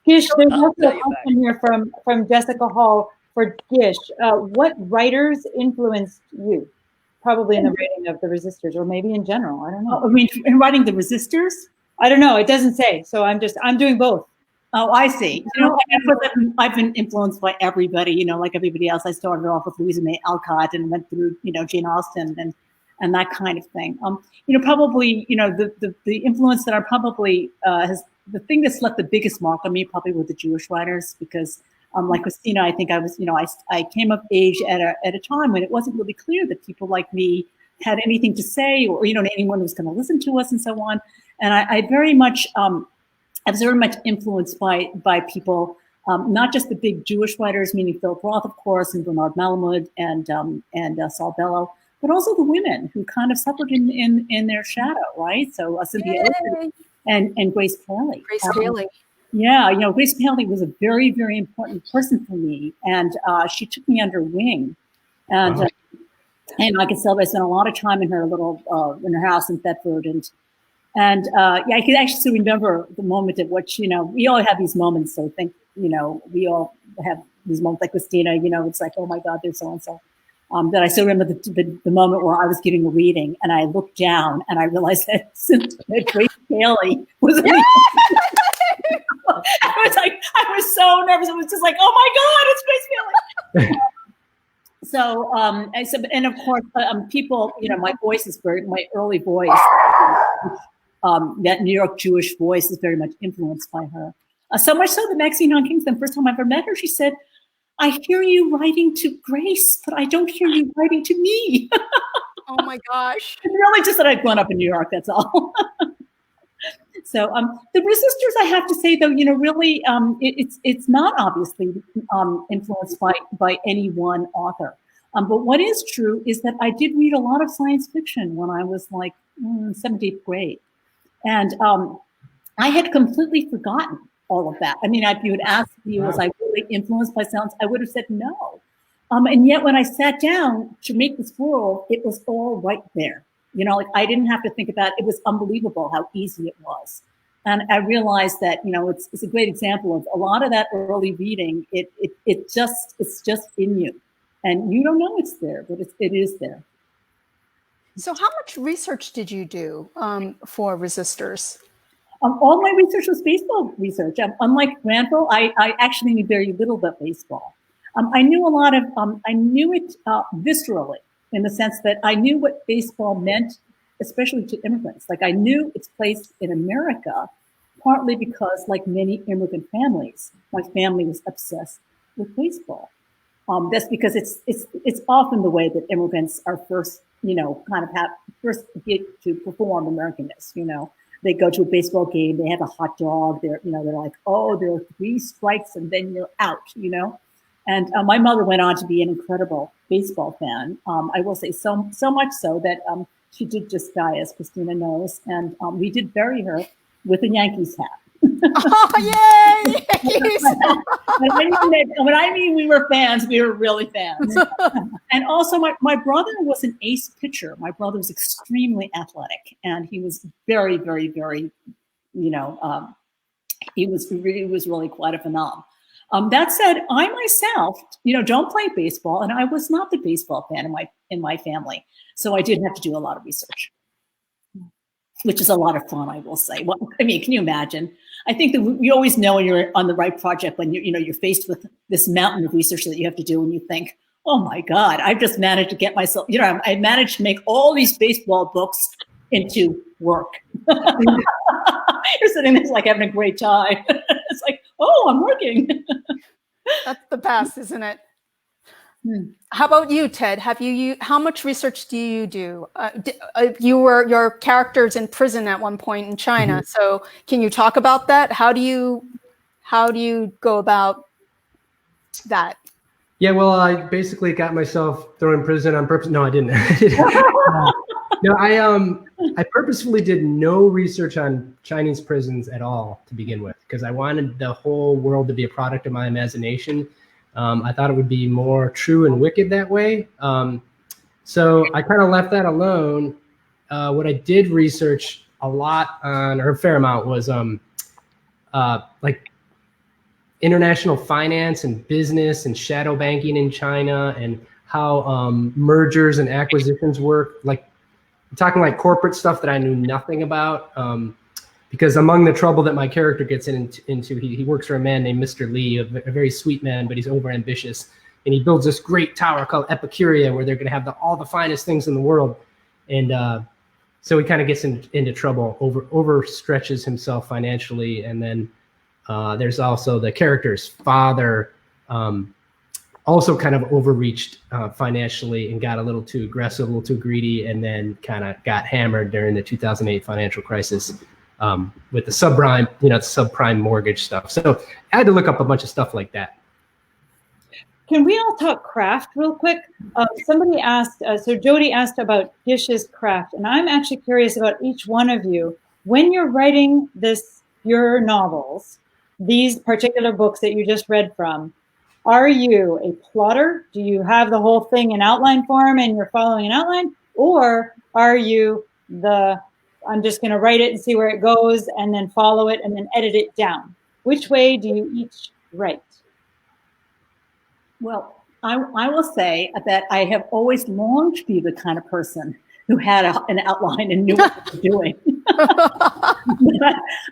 Gish, there's also a question here from Jessica Hall for Gish. What writers influenced you? probably in the writing of the Resistors, or maybe in general. I don't know. I mean, in writing the Resistors? I don't know. It doesn't say. So I'm doing both. Oh, I see. I've been influenced by everybody, like everybody else. I started off with Louisa May Alcott and went through, Jane Austen and that kind of thing. Probably, the influence that I probably has, the thing that's left the biggest mark on me probably were the Jewish writers, because like Christina, I think I was, I came of age at a time when it wasn't really clear that people like me had anything to say, or, anyone was going to listen to us and so on. And I very much, I was very much influenced by people, not just the big Jewish writers, meaning Philip Roth, of course, and Bernard Malamud and Saul Bellow, but also the women who kind of suffered in their shadow, right? So Cynthia Oakes and Grace Paley. Grace Paley. Yeah, Grace Paley was a very, very important person for me, and she took me under wing, and Wow. And like I said, I spent a lot of time in her little in her house in Thetford, and yeah, I can actually still remember the moment at which, we all have these moments. So I think, we all have these moments like Christina, it's like, oh my God, there's so-and-so. That I still remember the moment where I was giving a reading and I looked down and I realized that Grace Paley was in the I was so nervous. It was just like, oh my God, it's Grace Paley. So, and of course, people, my voice is my early voice, that New York Jewish voice is very much influenced by her. So much so that Maxine Hong Kingston, the first time I ever met her, she said, I hear you writing to Grace, but I don't hear you writing to me. Oh my gosh. It's really just that I've grown up in New York, that's all. So the Resistors, I have to say, though, really, it's not obviously influenced by any one author. But what is true is that I did read a lot of science fiction when I was like 7th, 8th grade. And I had completely forgotten all of that. I mean, if you had asked me, was I really influenced by science, I would have said no. And yet when I sat down to make this world, it was all right there. I didn't have to think about it. It was unbelievable how easy it was. And I realized that, it's a great example of a lot of that early reading. It's just in you. And you don't know it's there, but it is there. So how much research did you do for Resistors? All my research was baseball research. Unlike Granville, I actually knew very little about baseball. I knew a lot of, I knew it viscerally, in the sense that I knew what baseball meant, especially to immigrants. Like I knew its place in America, partly because, like many immigrant families, my family was obsessed with baseball. That's because it's often the way that immigrants are first, first get to perform Americanness. They go to a baseball game, they have a hot dog. They're like, oh, there are 3 strikes and then you're out. And my mother went on to be an incredible baseball fan. I will say so much so that she did just die, as Christina knows, and we did bury her with a Yankees hat. Oh, yay! Yankees. When I mean we were fans, we were really fans. And also, my brother was an ace pitcher. My brother was extremely athletic, and he was very, very, very, he was really quite a phenomenon. That said, I myself, don't play baseball, and I was not the baseball fan in my family, so I did have to do a lot of research, which is a lot of fun, I will say. Well, I mean, can you imagine? I think that we always know when you're on the right project, when you're faced with this mountain of research that you have to do, and you think, oh my God, I've just managed to get myself, I managed to make all these baseball books into work. You're sitting there like having a great time. It's like, oh, I'm working. That's the best, isn't it? How about you, Ted? How much research do you do? Your character's in prison at one point in China. So can you talk about that? How do you go about that? Yeah, well, I basically got myself thrown in prison on purpose. No, I didn't. No, I purposefully did no research on Chinese prisons at all to begin with, because I wanted the whole world to be a product of my imagination. I thought it would be more true and wicked that way. So I kind of left that alone. What I did research a lot on, or a fair amount, was like international finance and business and shadow banking in China, and how mergers and acquisitions work. Like, I'm talking like corporate stuff that I knew nothing about. Because among the trouble that my character gets into, he works for a man named Mr. Lee, a very sweet man, but he's overambitious. And he builds this great tower called Epicuria, where they're going to have all the finest things in the world. And so he kind of gets into trouble, overstretches himself financially. And then there's also the character's father, also kind of overreached financially and got a little too aggressive, a little too greedy, and then kind of got hammered during the 2008 financial crisis. With the subprime mortgage stuff. So I had to look up a bunch of stuff like that. Can we all talk craft real quick? Somebody asked, so Jody asked about Gish's craft, and I'm actually curious about each one of you. When you're writing your novels, these particular books that you just read from, are you a plotter? Do you have the whole thing in outline form and you're following an outline? Or are you I'm just going to write it and see where it goes and then follow it and then edit it down? Which way do you each write? Well, I will say that I have always longed to be the kind of person who had an outline and knew what they were doing.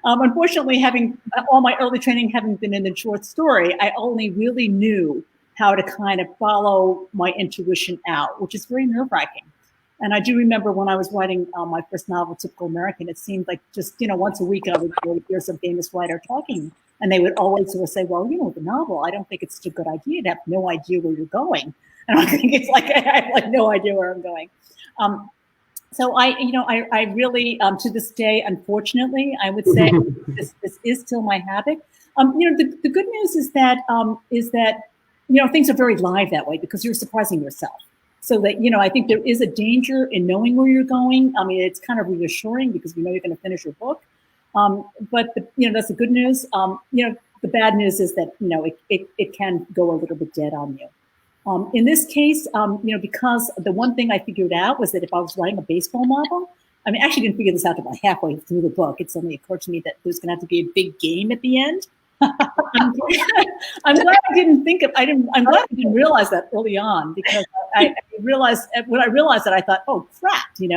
Unfortunately, having all my early training having been in the short story, I only really knew how to kind of follow my intuition out, which is very nerve-wracking. And I do remember when I was writing my first novel, Typical American, it seemed like just, once a week I would hear some famous writer talking, and they would always sort of say, well, the novel, I don't think it's such a good idea to have no idea where you're going. And I think it's like, I have like no idea where I'm going. So I really, to this day, unfortunately, I would say this is still my habit. The good news is that things are very live that way because you're surprising yourself. So that, I think there is a danger in knowing where you're going. I mean, it's kind of reassuring because we know you're going to finish your book. But that's the good news. The bad news is that, it can go a little bit dead on you. In this case, because the one thing I figured out was that if I was writing a baseball novel, I actually didn't figure this out about halfway through the book. It suddenly occurred to me that there's going to have to be a big game at the end. I'm glad I didn't realize that early on, because I realized that I thought, oh crap, and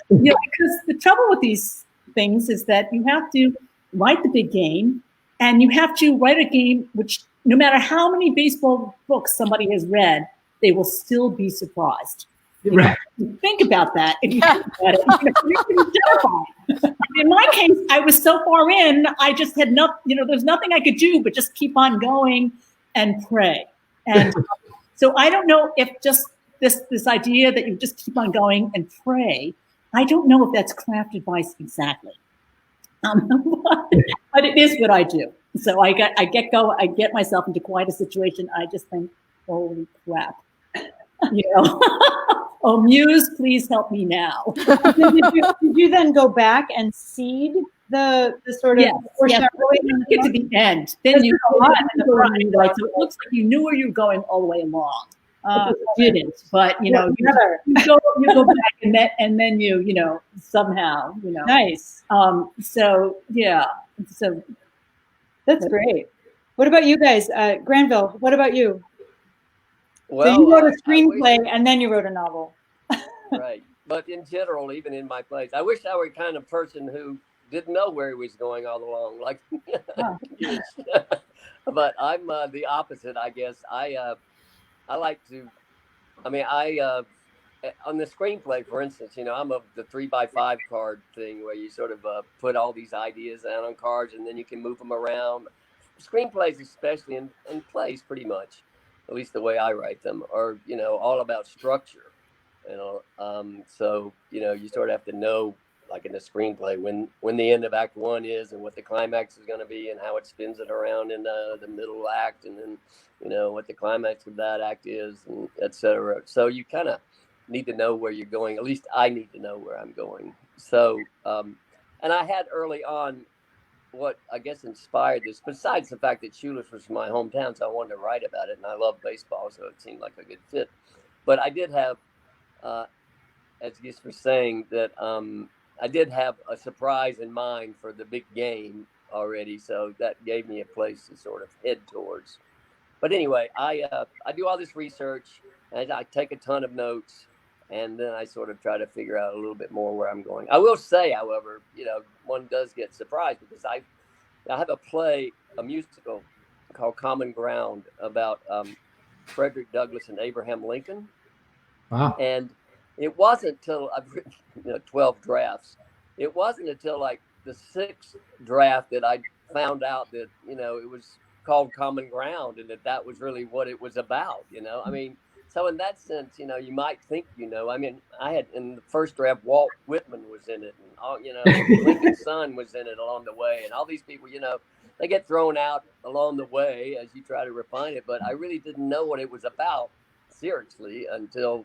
because the trouble with these things is that you have to write the big game, and you have to write a game which, no matter how many baseball books somebody has read, they will still be surprised. Right. Think about that. If you think about it, you're terrified. In my case, I was so far in, I just had there's nothing I could do but just keep on going and pray. And so I don't know if just this idea that you just keep on going and pray, I don't know if that's craft advice exactly. But it is what I do. So I get myself into quite a situation. I just think, holy crap. Oh, Muse, please help me now. Did you then go back and seed the sort of portion that really didn't get to the end? Then you right? So it looks like you knew where you were going all the way along. You didn't, but you go back and then you somehow nice. So that's great. What about you guys, Granville? What about you? Well, so you wrote a screenplay and then you wrote a novel. Right. But in general, even in my plays, I wish I were the kind of person who didn't know where he was going all along. Like, but I'm the opposite, I guess. I like to, on the screenplay, for instance, I'm of the 3x5 card thing where you sort of put all these ideas down on cards and then you can move them around. Screenplays, especially, and plays pretty much, at least the way I write them, are, all about structure. So, you sort of have to know, like in a screenplay, when the end of Act 1 is and what the climax is going to be and how it spins it around in the middle act and then, what the climax of that act is, and et cetera. So you kind of need to know where you're going. At least I need to know where I'm going. So, and I had early on what I guess inspired this, besides the fact that Shoeless was from my hometown, so I wanted to write about it, and I love baseball, so it seemed like a good fit. But I did have, as Gish was saying, that I did have a surprise in mind for the big game already, so that gave me a place to sort of head towards. But anyway, I do all this research, And I take a ton of notes, and then I sort of try to figure out a little bit more where I'm going. I will say, however, one does get surprised because I have a musical called Common Ground about Frederick Douglass and Abraham Lincoln. Wow. And it wasn't till I've written 12 drafts. It wasn't until like the 6th draft that I found out that, it was called Common Ground and that was really what it was about, I mean, so in that sense, you might think, I had in the first draft, Walt Whitman was in it, and all, Lincoln's son was in it along the way, and all these people, they get thrown out along the way as you try to refine it. But I really didn't know what it was about seriously until,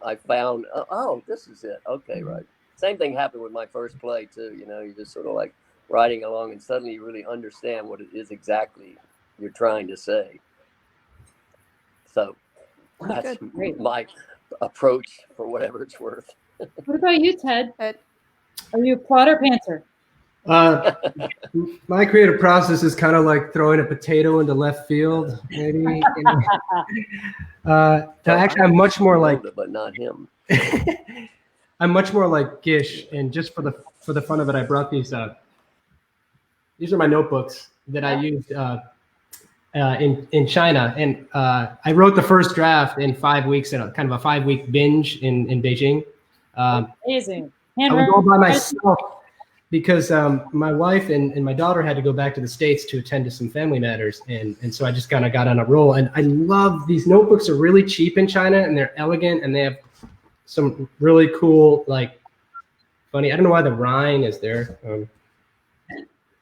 I found, oh, this is it. Okay, right. Same thing happened with my first play too. You just sort of like writing along, and suddenly you really understand what it is exactly you're trying to say. So that's my approach for whatever it's worth. What about you, Ted? Are you a plotter pantser? My creative process is kind of like throwing a potato into left field, maybe. Actually, I'm much more like, but not him. I'm much more like Gish, and just for the fun of it, I brought these. These are my notebooks that I used in China, and I wrote the first draft in 5 weeks in a kind of a 5-week binge in Beijing. Amazing. I was all by myself because my wife and my daughter had to go back to the States to attend to some family matters, and so I just kind of got on a roll. And I love these notebooks. Are really cheap in China, and they're elegant, and they have some really cool, like, funny. I don't know why the Rhine is there.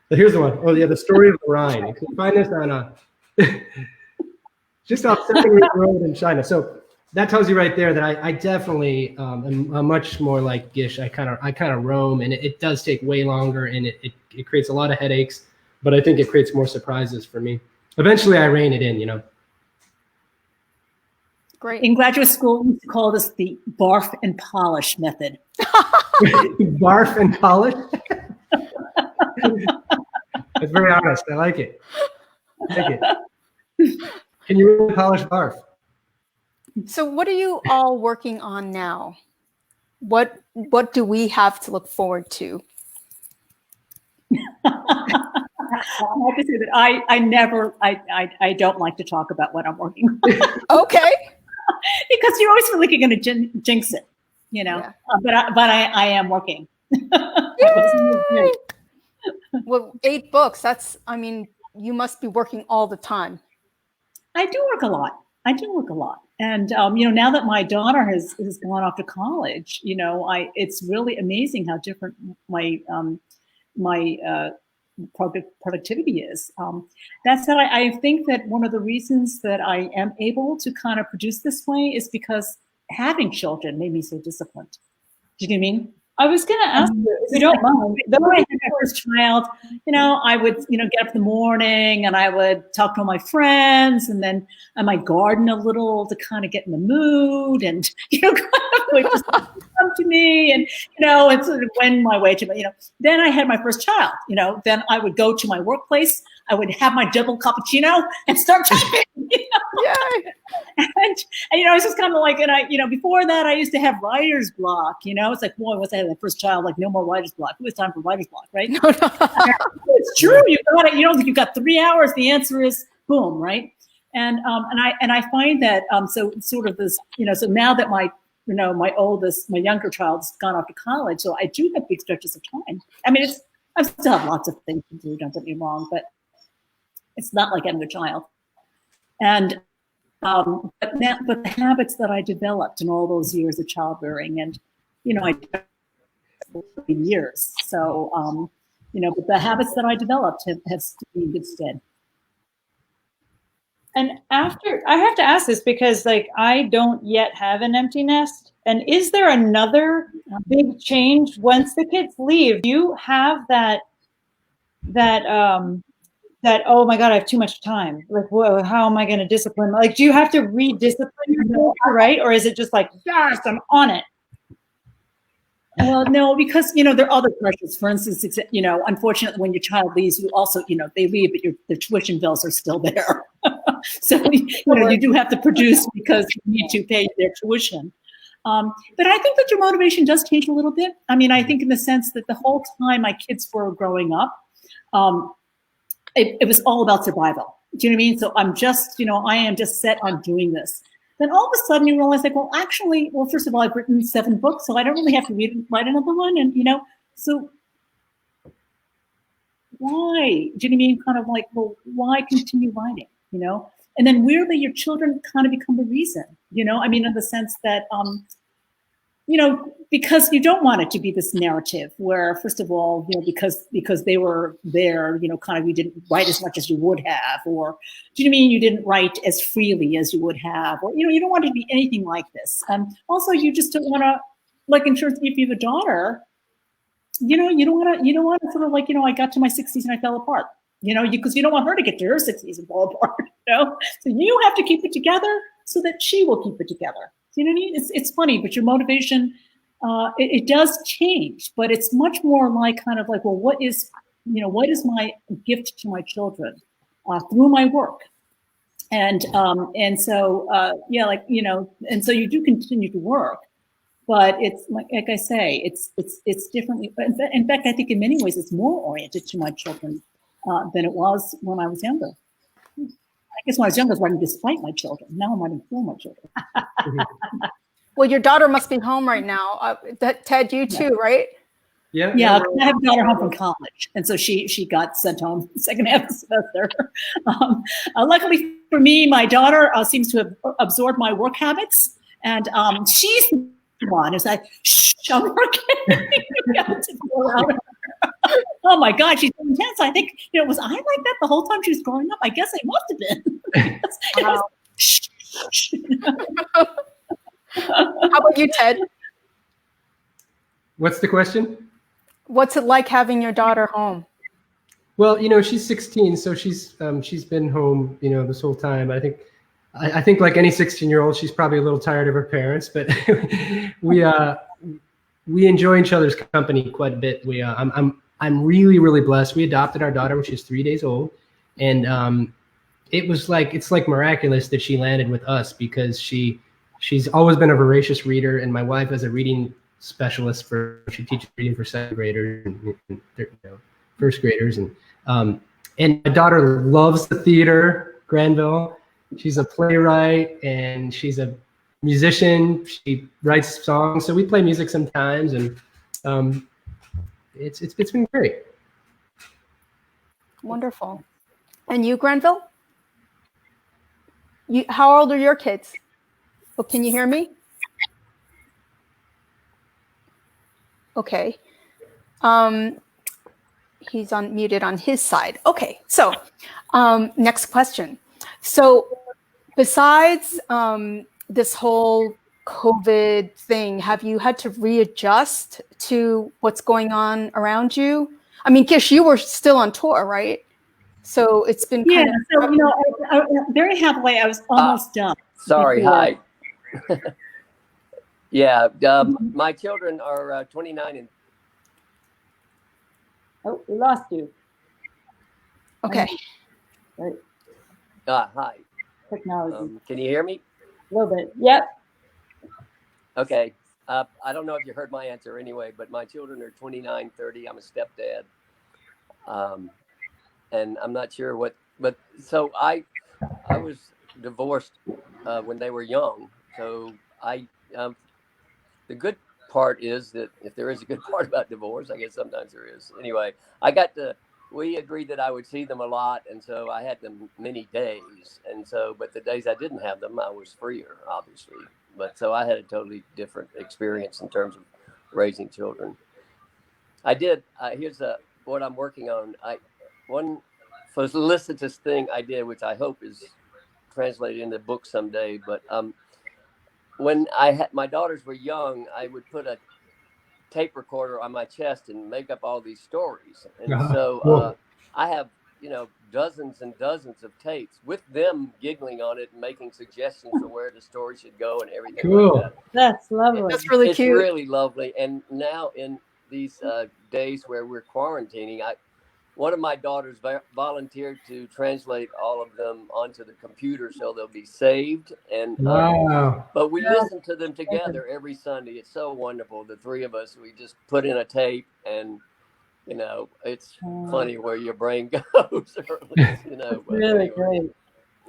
But here's the one. Oh yeah, the story of the Rhine. You can find this on just off Second Road in China. So that tells you right there that I definitely am much more like Gish. I kind of roam, and it does take way longer, and it creates a lot of headaches, but I think it creates more surprises for me. Eventually, I rein it in, Great. In graduate school, we used to call this the barf and polish method. Barf and polish. That's very honest. I like it. Can you really polish barf? So what are you all working on now? What do we have to look forward to? I have to say that I don't like to talk about what I'm working on. Okay. Because you always feel like you're going to jinx it, Yeah. But I am working. Yay! Well, 8 books. You must be working all the time. I do work a lot. And, now that my daughter has gone off to college, it's really amazing how different my productivity is. That said, I think that one of the reasons that I am able to kind of produce this way is because having children made me so disciplined. Do you know what I mean? I was going to ask you, if you don't mind, the way I had my first child, I would, get up in the morning and I would talk to all my friends, and then I might garden a little to kind of get in the mood, and, kind of would just come to me, and, and sort of wend my way to, then I had my first child, then I would go to my workplace, I would have my double cappuccino and start typing, Yay! And I was just kind of like, and before that I used to have writer's block, it's like, boy, once I had my first child, like no more writer's block. It was time for writer's block, right? No. It's true. You got it. You've got 3 hours. The answer is boom, right? And I find that so sort of this, so now that my younger child's gone off to college, so I do have big stretches of time. I mean, I still have lots of things to do. Don't get me wrong, but it's not like having a child. And but the habits that I developed in all those years of childbearing, and I years. So but the habits that I developed have stood me in good stead. And after, I have to ask this because I don't yet have an empty nest. And is there another big change once the kids leave? Do you have that oh my God, I have too much time. Like, whoa, how am I going to discipline? Do you have to re-discipline yourself, right? Or is it just like, yes, I'm on it? Well, no, because, there are other pressures. For instance, unfortunately, when your child leaves, you also, they leave, but the tuition bills are still there. So, you do have to produce because you need to pay their tuition. But I think that your motivation does change a little bit. I mean, I think in the sense that the whole time my kids were growing up, it was all about survival. Do you know what I mean? So I'm just, I am just set on doing this. Then all of a sudden you realize, like, well, actually, first of all, I've written 7 books, so I don't really have to write another one. And, so why? Do you know what I mean? Kind of like, well, why continue writing, And then weirdly, your children kind of become the reason, I mean, in the sense that, because you don't want it to be this narrative where, first of all, because they were there, kind of you didn't write as much as you would have, or do you know what I mean? You didn't write as freely as you would have, or, you don't want it to be anything like this. Also, you just don't want to, like, in terms, if you have a daughter, you don't want to sort of like, I got to my 60s and I fell apart, because you don't want her to get to her 60s and fall apart, So you have to keep it together so that she will keep it together. You know what I mean? It's funny, but your motivation, it does change, but it's much more like kind of like, well, what is my gift to my children through my work? And so, and so you do continue to work, but it's like I say, it's differently. In fact, I think in many ways it's more oriented to my children than it was when I was younger. I guess when I was younger, I was writing despite my children. Now I'm writing for my children. Well, your daughter must be home right now. Ted, you too, right? Yeah. Yeah, I have a daughter home from college, and so she got sent home the second half of the semester. Luckily for me, my daughter seems to have absorbed my work habits, and she's the one who's like, "Shh, I'm working." Oh my God, she's so intense. I think, was I like that the whole time she was growing up? I guess I must have been. Wow. How about you, Ted? What's the question? What's it like having your daughter home? Well, she's 16, so she's been home, this whole time. I think like any 16-year-old, she's probably a little tired of her parents, but we enjoy each other's company quite a bit. I'm really, really blessed. We adopted our daughter when she was 3 days old, and it's like miraculous that she landed with us, because she's always been a voracious reader, and my wife is a reading specialist she teaches reading for 7th graders and first graders, and my daughter loves the theater, Granville. She's a playwright and she's a musician. She writes songs, so we play music sometimes, and it's been great. Wonderful. And you, Granville? How old are your kids? Oh, can you hear me? Okay. He's muted on his side. Okay, so next question. So besides this whole COVID thing, have you had to readjust to what's going on around you? I mean, Gish, you were still on tour, right? So it's been kind of... So, I very happily, I was almost done. Sorry, before. hi. Yeah, my children are 29 and... Oh, we lost you. Okay. Right. Hi. Technology. Can you hear me? A little bit. Yep. Okay. I don't know if you heard my answer anyway, but my children are 29, 30. I'm a stepdad. And I'm not sure but so I was divorced when they were young. So the good part is that if there is a good part about divorce, I guess sometimes there is. Anyway, we agreed that I would see them a lot. And so I had them many days. And so, but the days I didn't have them, I was freer, obviously. But so I had a totally different experience in terms of raising children. I did. Here's what I'm working on. One felicitous thing I did, which I hope is translated into a book someday. But when my daughters were young, I would put a tape recorder on my chest and make up all these stories. And so I have, dozens and dozens of tapes with them giggling on it and making suggestions for where the story should go and everything. Cool. Like that. That's lovely. That's really cute. It's really lovely. And now in these days where we're quarantining, one of my daughters volunteered to translate all of them onto the computer so they'll be saved. And Wow. but we listen to them together every Sunday. It's so wonderful. The three of us, we just put in a tape, and you know, it's funny where your brain goes. You know, but Really anyway, great.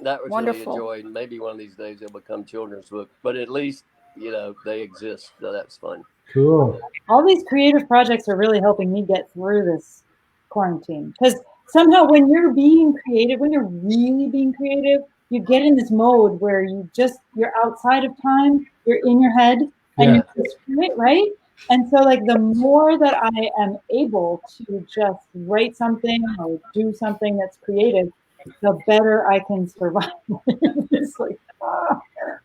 that was Wonderful. really a joy. Maybe one of these days they'll become children's books, but at least you know they exist. So that's fun. Cool. All these creative projects are really helping me get through this quarantine, because somehow when you're being creative, when you're really being creative, you get in this mode where you're outside of time, you're in your head, and you just create, right? And so like the more that I am able to just write something or do something that's creative, the better I can survive. It's like,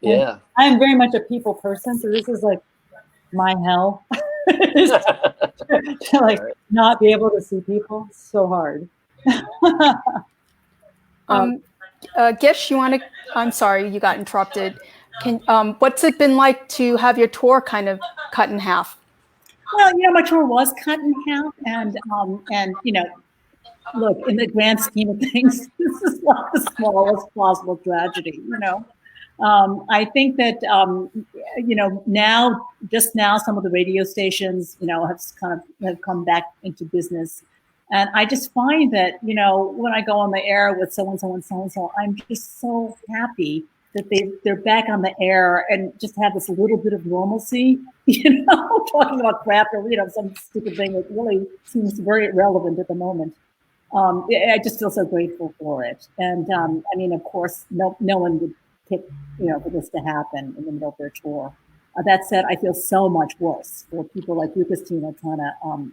Yeah. I am very much a people person, so this is like my hell. to like not be able to see people, so hard. Gish, you want to? I'm sorry, you got interrupted. What's it been like to have your tour kind of cut in half? Well, you know, my tour was cut in half, and you know, look, in the grand scheme of things, this is like the smallest possible tragedy. You know, I think that you know, just now, some of the radio stations, you know, have come back into business. And I just find that, you know, when I go on the air with so-and-so and so-and-so, I'm just so happy that they're back on the air and just have this little bit of normalcy, you know, talking about crap or, you know, some stupid thing that really seems very relevant at the moment. I just feel so grateful for it. And I mean, of course, no one would pick, you know, for this to happen in the middle of their tour. That said, I feel so much worse for people like you, Christina, trying to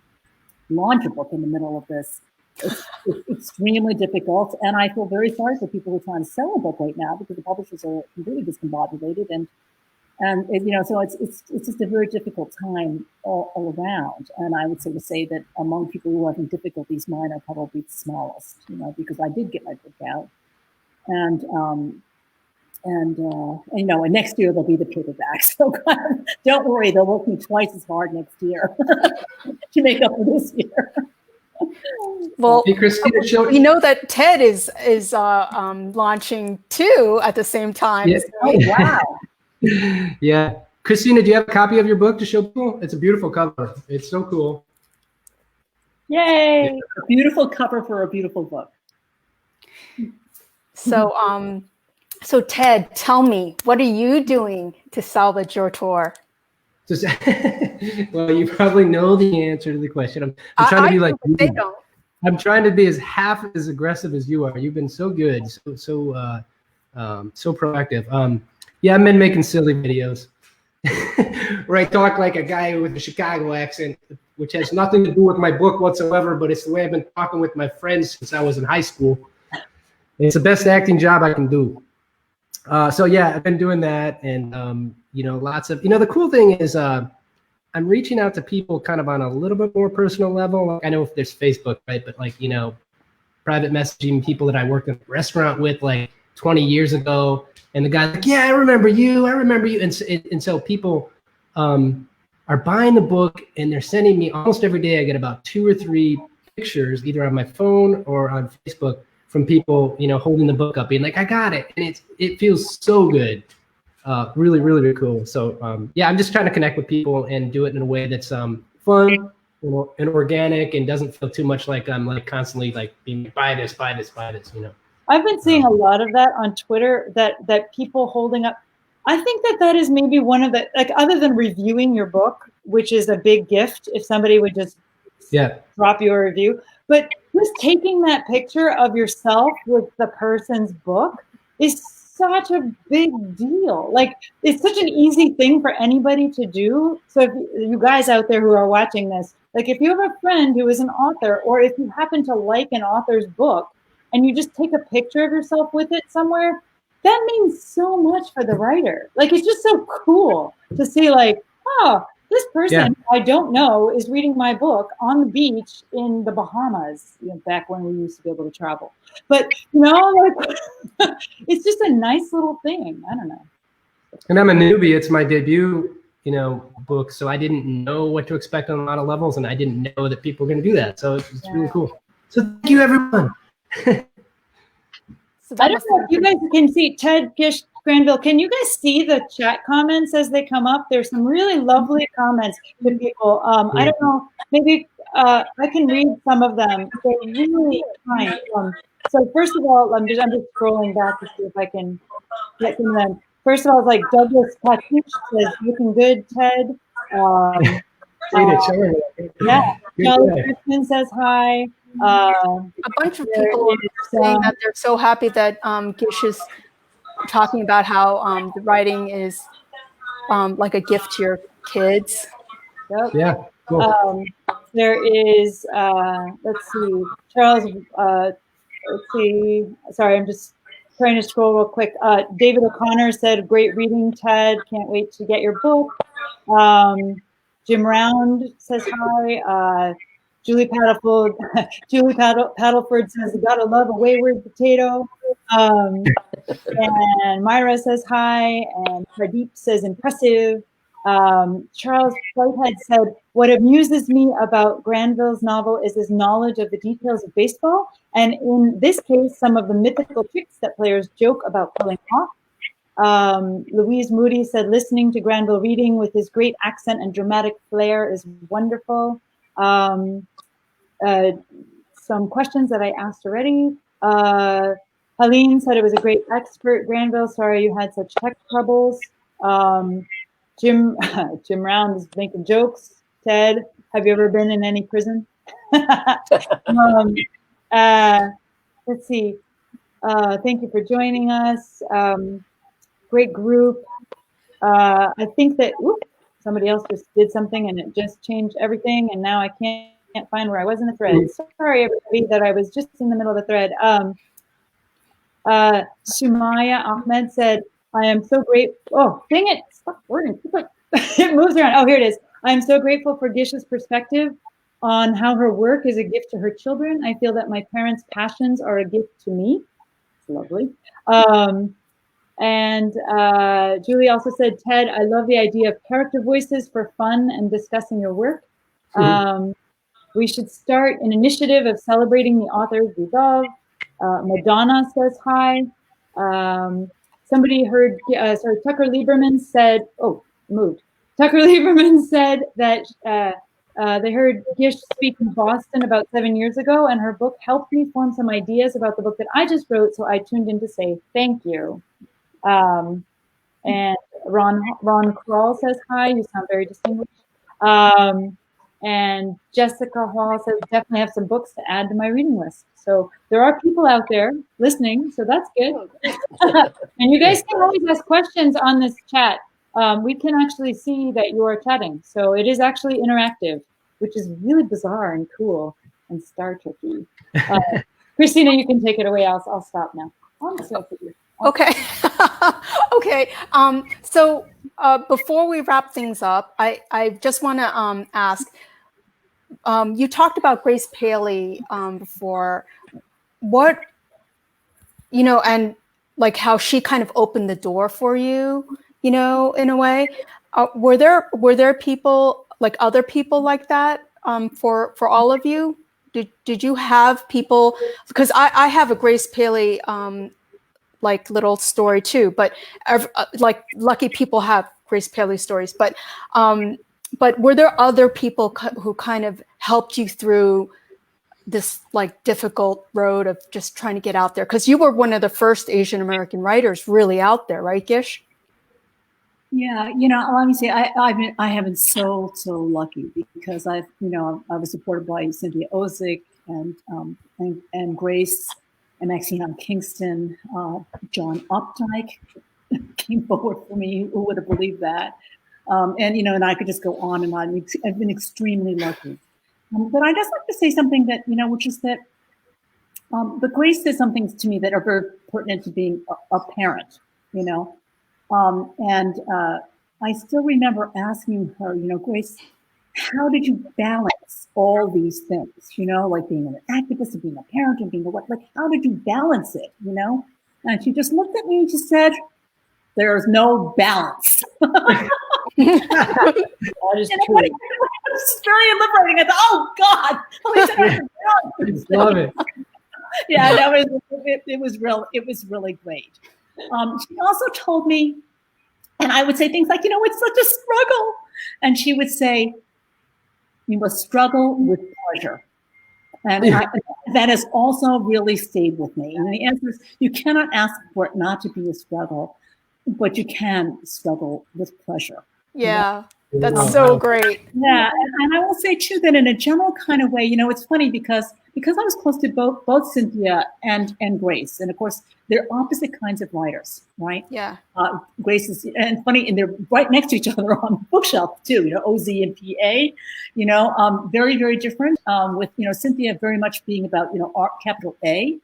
launch a book in the middle of this. It's extremely difficult, and I feel very sorry for people who are trying to sell a book right now because the publishers are completely discombobulated, and you know, so it's just a very difficult time all around. And I would sort of say that among people who are having difficulties, mine are probably the smallest, you know, because I did get my book out, and you know, and next year there'll be the paperback. So don't worry, they'll work me twice as hard next year to make up for this year. Well, Hey, Christina Chiu. you know that TED is launching too at the same time. Yeah. Oh wow! Yeah. Christina, do you have a copy of your book to show people? It's a beautiful cover. It's so cool. Yay! A beautiful cover for a beautiful book. So, so Ted, tell me, what are you doing to salvage your tour? Well, you probably know the answer to the question. I'm trying to be like you. They don't. I'm trying to be half as aggressive as you are. You've been so good, so proactive. Yeah, I've been making silly videos where I talk like a guy with a Chicago accent, which has nothing to do with my book whatsoever, but it's the way I've been talking with my friends since I was in high school. It's the best acting job I can do. So yeah, I've been doing that, and you know, lots of, you know, the cool thing is I'm reaching out to people kind of on a little bit more personal level. Like, I know if there's Facebook, right, but like, you know, private messaging people that I worked in a restaurant with like 20 years ago, and the guy's like, yeah, I remember you, and so people are buying the book, and they're sending me almost every day. I get about 2 or 3 pictures either on my phone or on Facebook from people, you know, holding the book up, being like, I got it. And it feels so good. Really, really, really cool. So yeah, I'm just trying to connect with people and do it in a way that's fun, you know, and organic, and doesn't feel too much like I'm like constantly like being buy this, you know. I've been seeing a lot of that on Twitter, that people holding up. I think that is maybe one of the, like, other than reviewing your book, which is a big gift if somebody would just drop you a review, but just taking that picture of yourself with the person's book is such a big deal. Like, it's such an easy thing for anybody to do. So if you guys out there who are watching this, like, if you have a friend who is an author, or if you happen to like an author's book and you just take a picture of yourself with it somewhere, that means so much for the writer. Like, it's just so cool to see, like, oh, this person I don't know is reading my book on the beach in the Bahamas, you know, back when we used to be able to travel. But, you know, like, it's just a nice little thing. I don't know. And I'm a newbie. It's my debut, you know, book. So I didn't know what to expect on a lot of levels, and I didn't know that people were going to do that. So it's really cool. So thank you, everyone. So I don't know if you guys can see Ted, Gish, Granville. Can you guys see the chat comments as they come up? There's some really lovely comments to people. I don't know, maybe I can read some of them. They're really kind. So first of all, I'm just scrolling back to see if I can get some of them. First of all, it's like Douglas Patich says, "Looking good, Ted." Yeah, Charlie Christian says hi. A bunch of people are saying that they're so happy that Gish is talking about how the writing is like a gift to your kids. Yep. Yeah. Cool. There is, let's see, Charles, let's see, sorry, I'm just trying to scroll real quick. David O'Connor said, great reading, Ted. Can't wait to get your book. Jim Round says hi. Julie Paddleford says, gotta love a wayward potato. And Myra says hi. And Pradeep says, impressive. Charles Whitehead said, what amuses me about Granville's novel is his knowledge of the details of baseball, and in this case, some of the mythical tricks that players joke about pulling off. Louise Moody said, listening to Granville reading with his great accent and dramatic flair is wonderful. Some questions that I asked already. Helene said it was a great expert, Granville. Sorry you had such tech troubles. Jim Round is making jokes. Ted, have you ever been in any prison? Let's see. Thank you for joining us. Great group. I think that somebody else just did something and it just changed everything, and now I can't find where I was in the thread. Sorry, everybody, that I was just in the middle of the thread. Sumaya Ahmed said, I am so grateful. Oh, dang it. Stop wording. It moves around. Oh, here it is. I am so grateful for Gish's perspective on how her work is a gift to her children. I feel that my parents' passions are a gift to me. It's lovely. And Julie also said, Ted, I love the idea of character voices for fun and discussing your work. We should start an initiative of celebrating the authors we love. Madonna says hi. Somebody heard, Tucker Lieberman said, Tucker Lieberman said that they heard Gish speak in Boston about 7 years ago, and her book helped me form some ideas about the book that I just wrote, so I tuned in to say thank you. And Ron Kroll says hi, you sound very distinguished. And Jessica Hall says, definitely have some books to add to my reading list. So there are people out there listening, so that's good. And you guys can always ask questions on this chat. We can actually see that you are chatting. So it is actually interactive, which is really bizarre and cool and Star Trek-y. Christina, you can take it away. I'll stop now. Okay. Okay. So before we wrap things up, I just want to ask, you talked about Grace Paley before. What, and like how she kind of opened the door for you, in a way. Were there people, like other people like that for all of you? Did you have people? Because I have a Grace Paley like little story too, but like lucky people have Grace Paley stories. But were there other people who kind of helped you through this like difficult road of just trying to get out there? Because you were one of the first Asian American writers really out there, right, Gish? Yeah, let me say I have been so lucky because I was supported by Cynthia Ozick and Grace and Maxine on Kingston. John Updike came forward for me. Who would have believed that? And I could just go on and on. I've been extremely lucky. But I just like to say something that, which is that but Grace said some things to me that are very pertinent to being a parent, and I still remember asking her, Grace, how did you balance all these things, like being an activist and being a parent and being how did you balance it, And she just looked at me and she said, there's no balance. That is true. was very liberating. I thought, oh God, at least I don't have to Love it. yeah, that was it was really great. She also told me, and I would say things like, it's such a struggle. And she would say, you must struggle with pleasure. And that has also really stayed with me. And the answer is, you cannot ask for it not to be a struggle, but you can struggle with pleasure. Yeah, that's so great. Yeah, and I will say too that in a general kind of way, it's funny because I was close to both Cynthia and Grace, and of course they're opposite kinds of writers, right? Yeah. Grace is, and funny, and they're right next to each other on the bookshelf too. OZ and PA, very very different. With Cynthia very much being about art, capital A,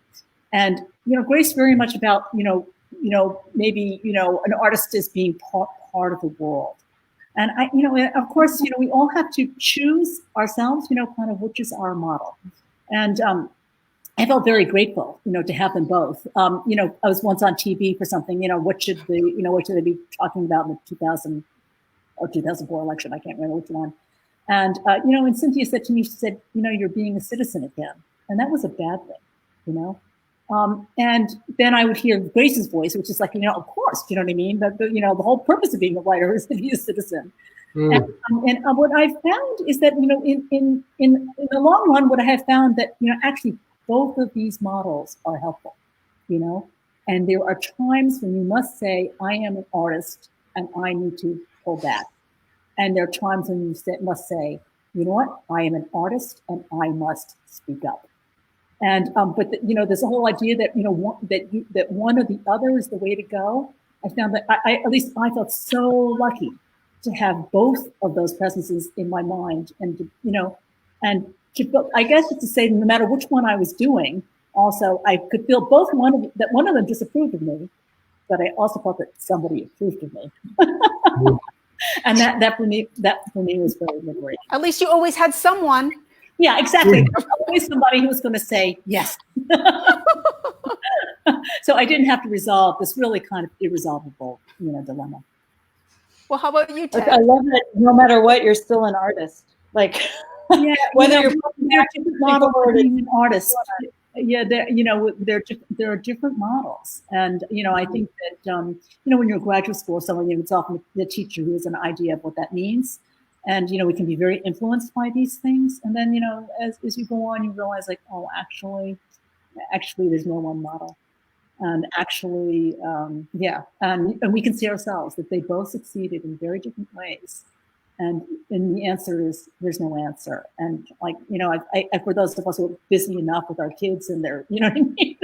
and Grace very much about maybe an artist is being part of the world. And of course, we all have to choose ourselves, kind of which is our model. And I felt very grateful, to have them both. I was once on TV for something, what should they be talking about in the 2000 or 2004 election? I can't remember which one. And, and Cynthia said to me, she said, you're being a citizen again. And that was a bad thing, and then I would hear Grace's voice, which is like, of course, you know what I mean? But the whole purpose of being a writer is to be a citizen. And what I've found is that, in the long run, what I have found that, actually both of these models are helpful, and there are times when you must say, I am an artist and I need to pull back. And there are times when you must say, you know what, I am an artist and I must speak up. And but there's a whole idea that that one or the other is the way to go. I found that at least I felt so lucky to have both of those presences in my mind, and I guess to say no matter which one I was doing, also I could feel both that one of them disapproved of me, but I also felt that somebody approved of me. And that for me was very liberating. At least you always had someone. Yeah, exactly. There's always somebody who was going to say yes. So I didn't have to resolve this really kind of irresolvable, dilemma. Well, how about you, Ted? I love that no matter what, you're still an artist. Like, yeah, whether you're model or being an artist. Yeah, there are different models, and I think that when you're in graduate school, someone it's often the teacher who has an idea of what that means. And, we can be very influenced by these things. And then, as you go on, you realize like, oh, actually, there's no one model. And actually, and we can see ourselves that they both succeeded in very different ways. And the answer is there's no answer. And like, I for those of us who are busy enough with our kids and their, you know what I mean?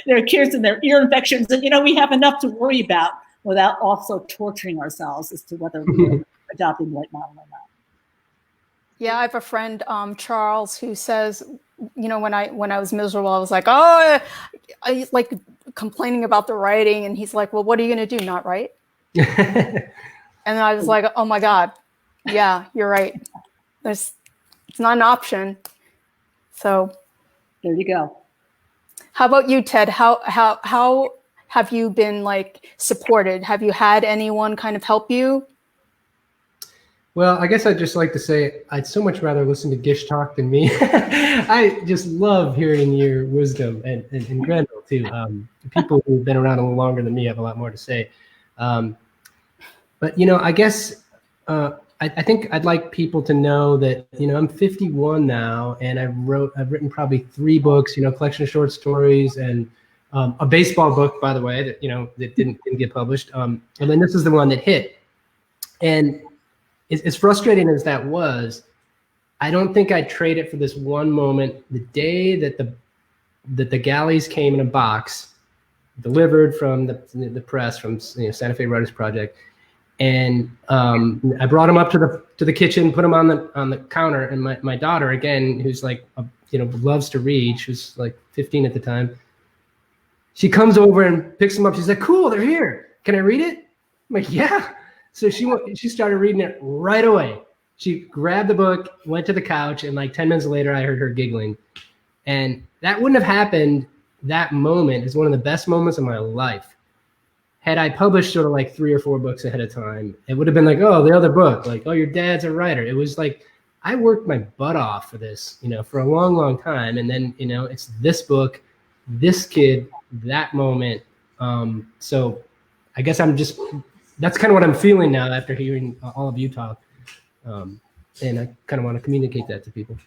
Their kids and their ear infections, and, we have enough to worry about without also torturing ourselves as to whether we're adopting the right model or not. Yeah, I have a friend, Charles, who says, when I was miserable, I was like, oh, I like complaining about the writing, and he's like, well, what are you going to do? Not write? And I was like, oh my God, yeah, you're right. It's not an option. So there you go. How about you, Ted? How have you been like supported? Have you had anyone kind of help you? Well, I guess I'd just like to say I'd so much rather listen to Gish talk than me. I just love hearing your wisdom, and Granville too. People who've been around a little longer than me have a lot more to say. But I guess I think I'd like people to know that I'm 51 now, and I've written probably 3 books, collection of short stories, and a baseball book, by the way, that that didn't get published. And then this is the one that hit, and as frustrating as that was, I don't think I'd trade it for this one moment. The day that the galleys came in a box, delivered from the press from Santa Fe Writers Project, and I brought them up to the kitchen, put them on the counter, and my daughter, again, who's like loves to read, she was like 15 at the time, she comes over and picks them up. She's like, "Cool, they're here. Can I read it?" I'm like, "Yeah." So she started reading it right away. She grabbed the book, went to the couch, and like 10 minutes later, I heard her giggling. And that wouldn't have happened. That moment is one of the best moments of my life. had I published sort of like 3 or 4 books ahead of time, it would have been like, oh, the other book, like, oh, your dad's a writer. It was like, I worked my butt off for this, for a long, long time. And then, it's this book, this kid, that moment. So I guess that's kind of what I'm feeling now after hearing all of you talk. And I kind of want to communicate that to people.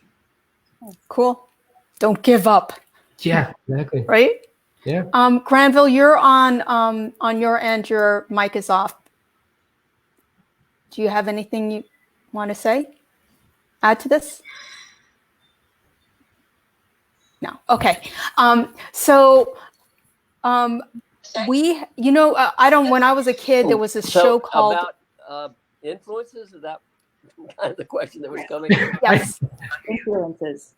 Cool. Don't give up. Yeah, exactly. Right? Yeah. Granville, you're on your end. Your mic is off. Do you have anything you want to say? Add to this? No. Okay. When I was a kid, there was a show called about influences. Is that kind of the question that was coming? Yes. Influences.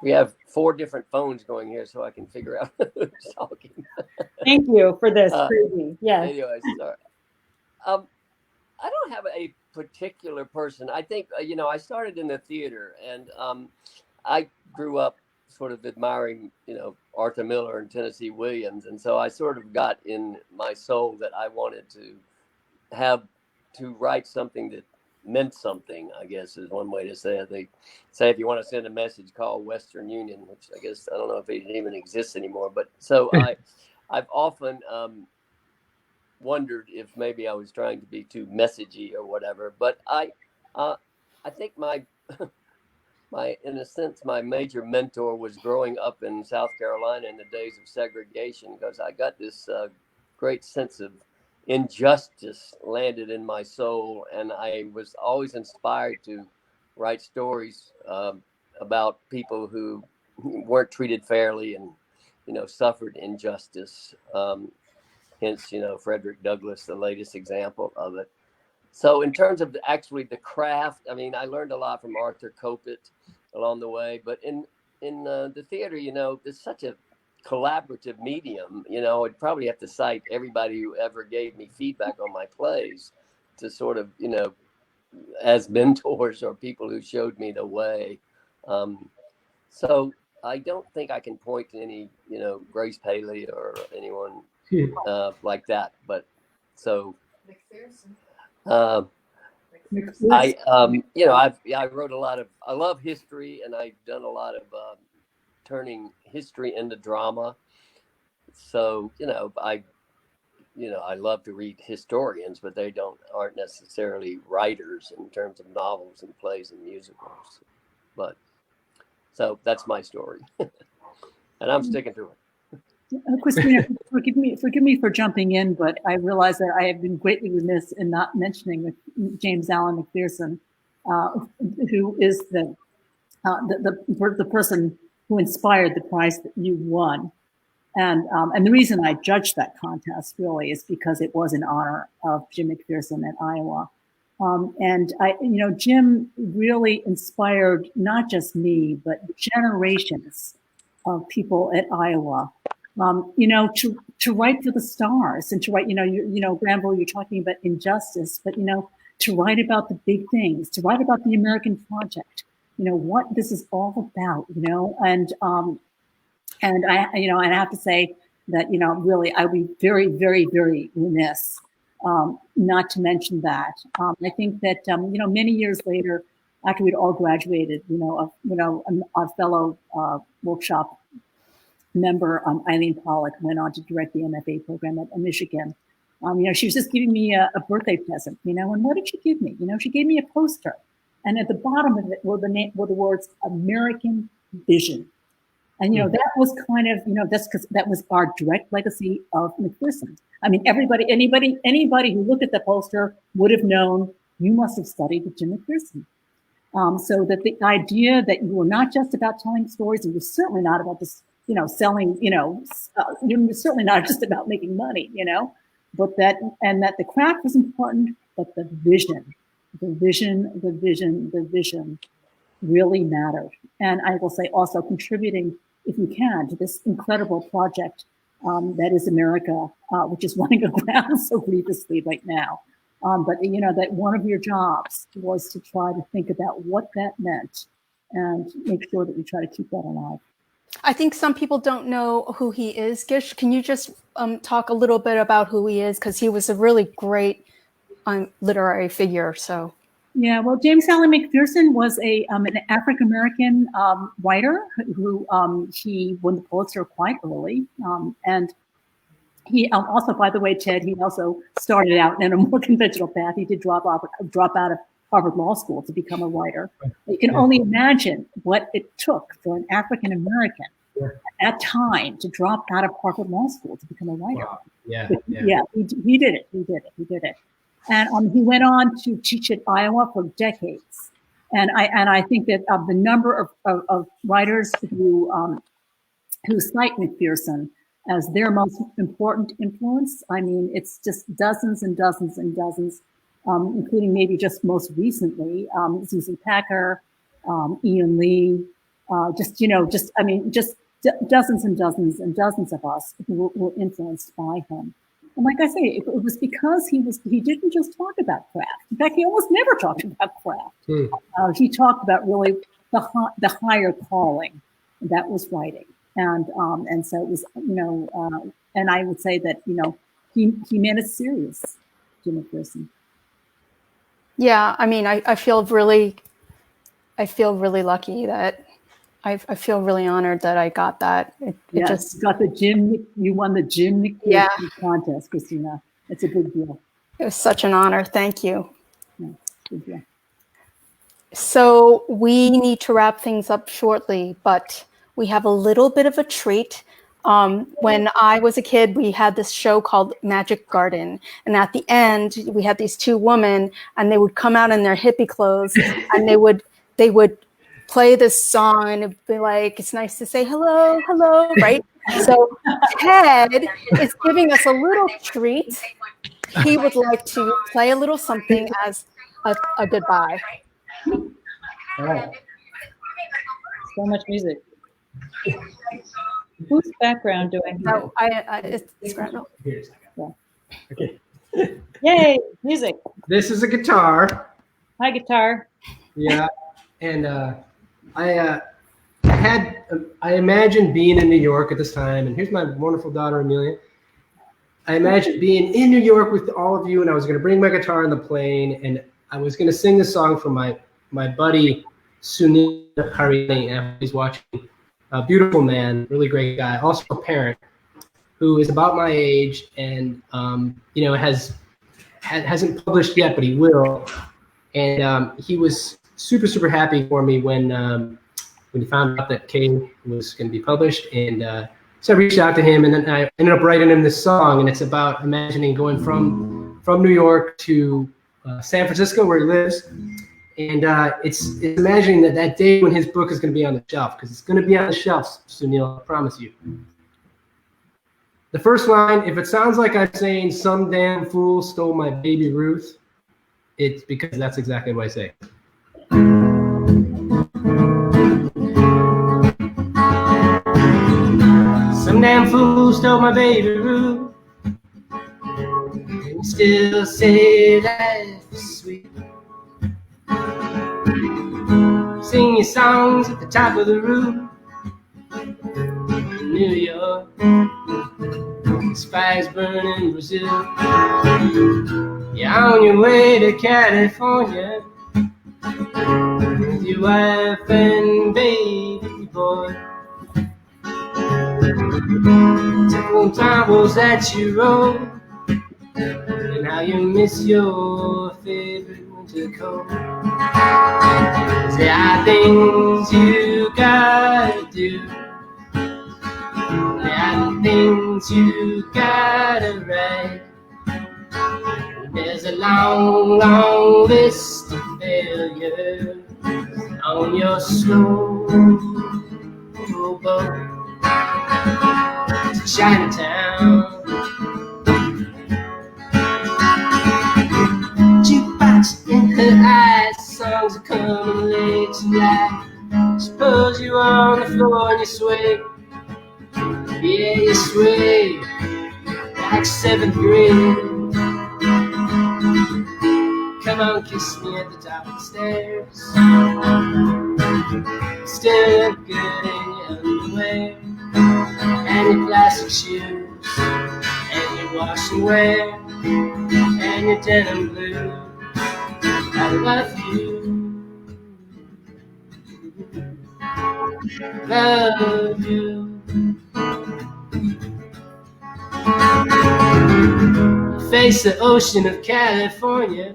We have 4 different phones going here, so I can figure out who's talking. Thank you for this. Crazy. Yeah. Anyways, sorry. I don't have a particular person. I think, I started in the theater, and I grew up sort of admiring, Arthur Miller and Tennessee Williams. And so I sort of got in my soul that I wanted to write something that meant something, I guess is one way to say it. They say if you want to send a message, call Western Union, which I guess, I don't know if it even exists anymore. But so I've often wondered if maybe I was trying to be too messagey or whatever. But I think in a sense, my major mentor was growing up in South Carolina in the days of segregation, because I got this great sense of injustice landed in my soul. And I was always inspired to write stories about people who weren't treated fairly and, suffered injustice. Hence, Frederick Douglass, the latest example of it. So in terms of the craft, I mean, I learned a lot from Arthur Kopit along the way. But in the theater, it's such a collaborative medium. I'd probably have to cite everybody who ever gave me feedback on my plays to sort of, as mentors or people who showed me the way. So I don't think I can point to any, Grace Paley or anyone like that. But so Mcpherson. I wrote a lot of, I love history, and I've done a lot of turning history into drama. So, I love to read historians, but they aren't necessarily writers in terms of novels and plays and musicals. But so that's my story, and I'm sticking to it. Christina, forgive me for jumping in, but I realize that I have been greatly remiss in not mentioning James Allen Mcpherson, who is the person who inspired the prize that you won. And the reason I judged that contest really is because it was in honor of Jim Mcpherson at Iowa. And Jim really inspired not just me, but generations of people at Iowa. To write for the stars and to write, Granville, you're talking about injustice, but, to write about the big things, to write about the American project, what this is all about, and I have to say that, really, I would be very, very, very remiss not to mention that. I think that, many years later, after we'd all graduated, our fellow workshop member, Eileen Pollock, went on to direct the MFA program at Michigan. She was just giving me a birthday present, and what did she give me? She gave me a poster, and at the bottom of it were the words American Vision. And, that was kind of, that's because that was our direct legacy of Mcpherson. I mean, anybody who looked at the poster would have known you must have studied with Jim Mcpherson. So that the idea that you were not just about telling stories, and you're certainly not about just, selling, you're certainly not just about making money, but that the craft was important, but the vision really mattered. And I will say also contributing, if you can, to this incredible project that is America, which is running aground so grievously right now. But that one of your jobs was to try to think about what that meant and make sure that you try to keep that alive. I think some people don't know who he is. Gish, can you just talk a little bit about who he is? Because he was a really great literary figure. So. Yeah, well, James Allen Mcpherson was an African-American writer who he won the Pulitzer quite early. And he also, by the way, Ted, he also started out in a more conventional path. He did drop out of Harvard Law School to become a writer. You can only imagine what it took for an African-American at that time to drop out of Harvard Law School to become a writer. Wow. He did it. And he went on to teach at Iowa for decades. And I think that the number of writers who cite Mcpherson as their most important influence, I mean, it's just dozens and dozens and dozens, including maybe just most recently, Susan Packer, Ian Lee, just dozens and dozens and dozens of us who were influenced by him. And like I say, it was because he didn't just talk about craft. In fact, he almost never talked about craft. He talked about really the higher calling that was writing. And so it was, and I would say that, he made it serious, Jim Mcpherson. Yeah, I mean, I feel really lucky that I feel really honored that I got that. It just got you won the Jim Mcpherson contest, Christina. It's a big deal. It was such an honor. Thank you. Yeah, big deal. So we need to wrap things up shortly, but we have a little bit of a treat. When I was a kid, we had this show called Magic Garden. And at the end, we had these two women, and they would come out in their hippie clothes, and they would play this song, and it'd be like, it's nice to say hello, hello, right? So Ted is giving us a little treat. He would like to play a little something as a goodbye. All right. So much music. Whose background do I need? No, it's Granville. Here's okay. Yay, music. This is a guitar. Hi, guitar. Yeah, and I imagined being in New York at this time, and here's my wonderful daughter Amelia. I imagined being in New York with all of you, and I was going to bring my guitar on the plane, and I was going to sing this song for my buddy Sunil Harini. He's watching. A beautiful man, really great guy, also a parent who is about my age and hasn't published yet, but he will. And he was super happy for me when he found out that Kay was going to be published. And so I reached out to him, and then I ended up writing him this song. And it's about imagining going from New York to San Francisco, where he lives. And it's imagining that day when his book is going to be on the shelf, because it's going to be on the shelf, Sunil, I promise you. The first line, if it sounds like I'm saying some damn fool stole my baby Ruth, it's because that's exactly what I say. Some damn fool stole my baby Ruth, and you still say life is sweet. Sing your songs at the top of the roof in New York. This fire's burning Brazil. You're on your way to California with your wife and baby boy. Typical novels that you wrote, and how you miss your favorite winter coat. There are things you gotta do. There are things you gotta write. There's a long list of failures on your slow boat to Chinatown. Jukebox in her eyes, songs are coming late tonight. Suppose you are on the floor and you sway. Yeah, you sway like 7th grade. Come on, kiss me at the top of the stairs. Still look good in your underwear and your plastic shoes. wash and wear and your denim blue. I love you, love you. Face the ocean of California,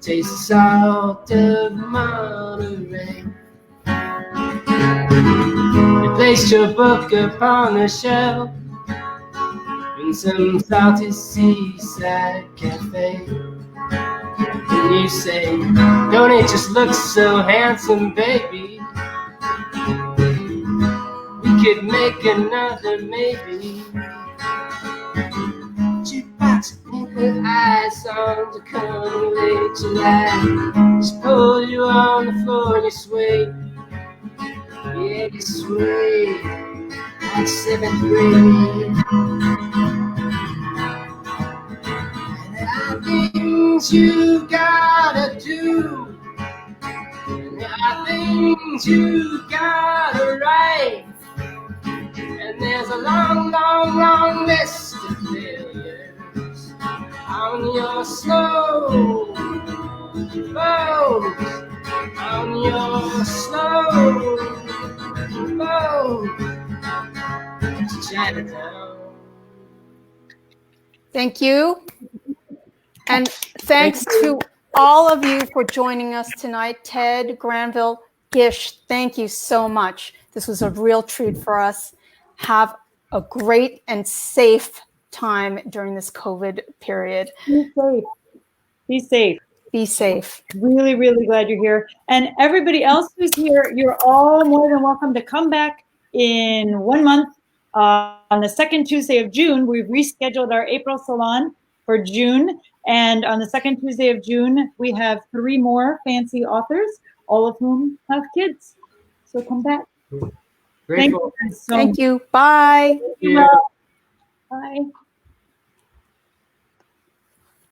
taste the salt of Monterey. You placed your book upon the shelf in some salty seaside cafe. And you say, don't it just look so handsome, baby? We could make another maybe. Jukebox and her eyes on to come late July. Just pull you on the floor and you sway. Yeah, you sway like 7th grade. And there are things you gotta do, and there are things you gotta write. And there's a long, long, long list of failures on your slow boat, on your slow boat to Chinatown. Thank you. And thanks to all of you for joining us tonight. Ted, Granville, Gish, thank you so much. This was a real treat for us. Have a great and safe time during this COVID period. Be safe. Be safe. Be safe. Really, really glad you're here. And everybody else who's here, you're all more than welcome to come back in 1 month. On the second Tuesday of June, we've rescheduled our April salon for June. And on the second Tuesday of June, we have 3 more fancy authors, all of whom have kids. So come back. Grateful. Thank you. Thank you. Bye. Yeah. Bye.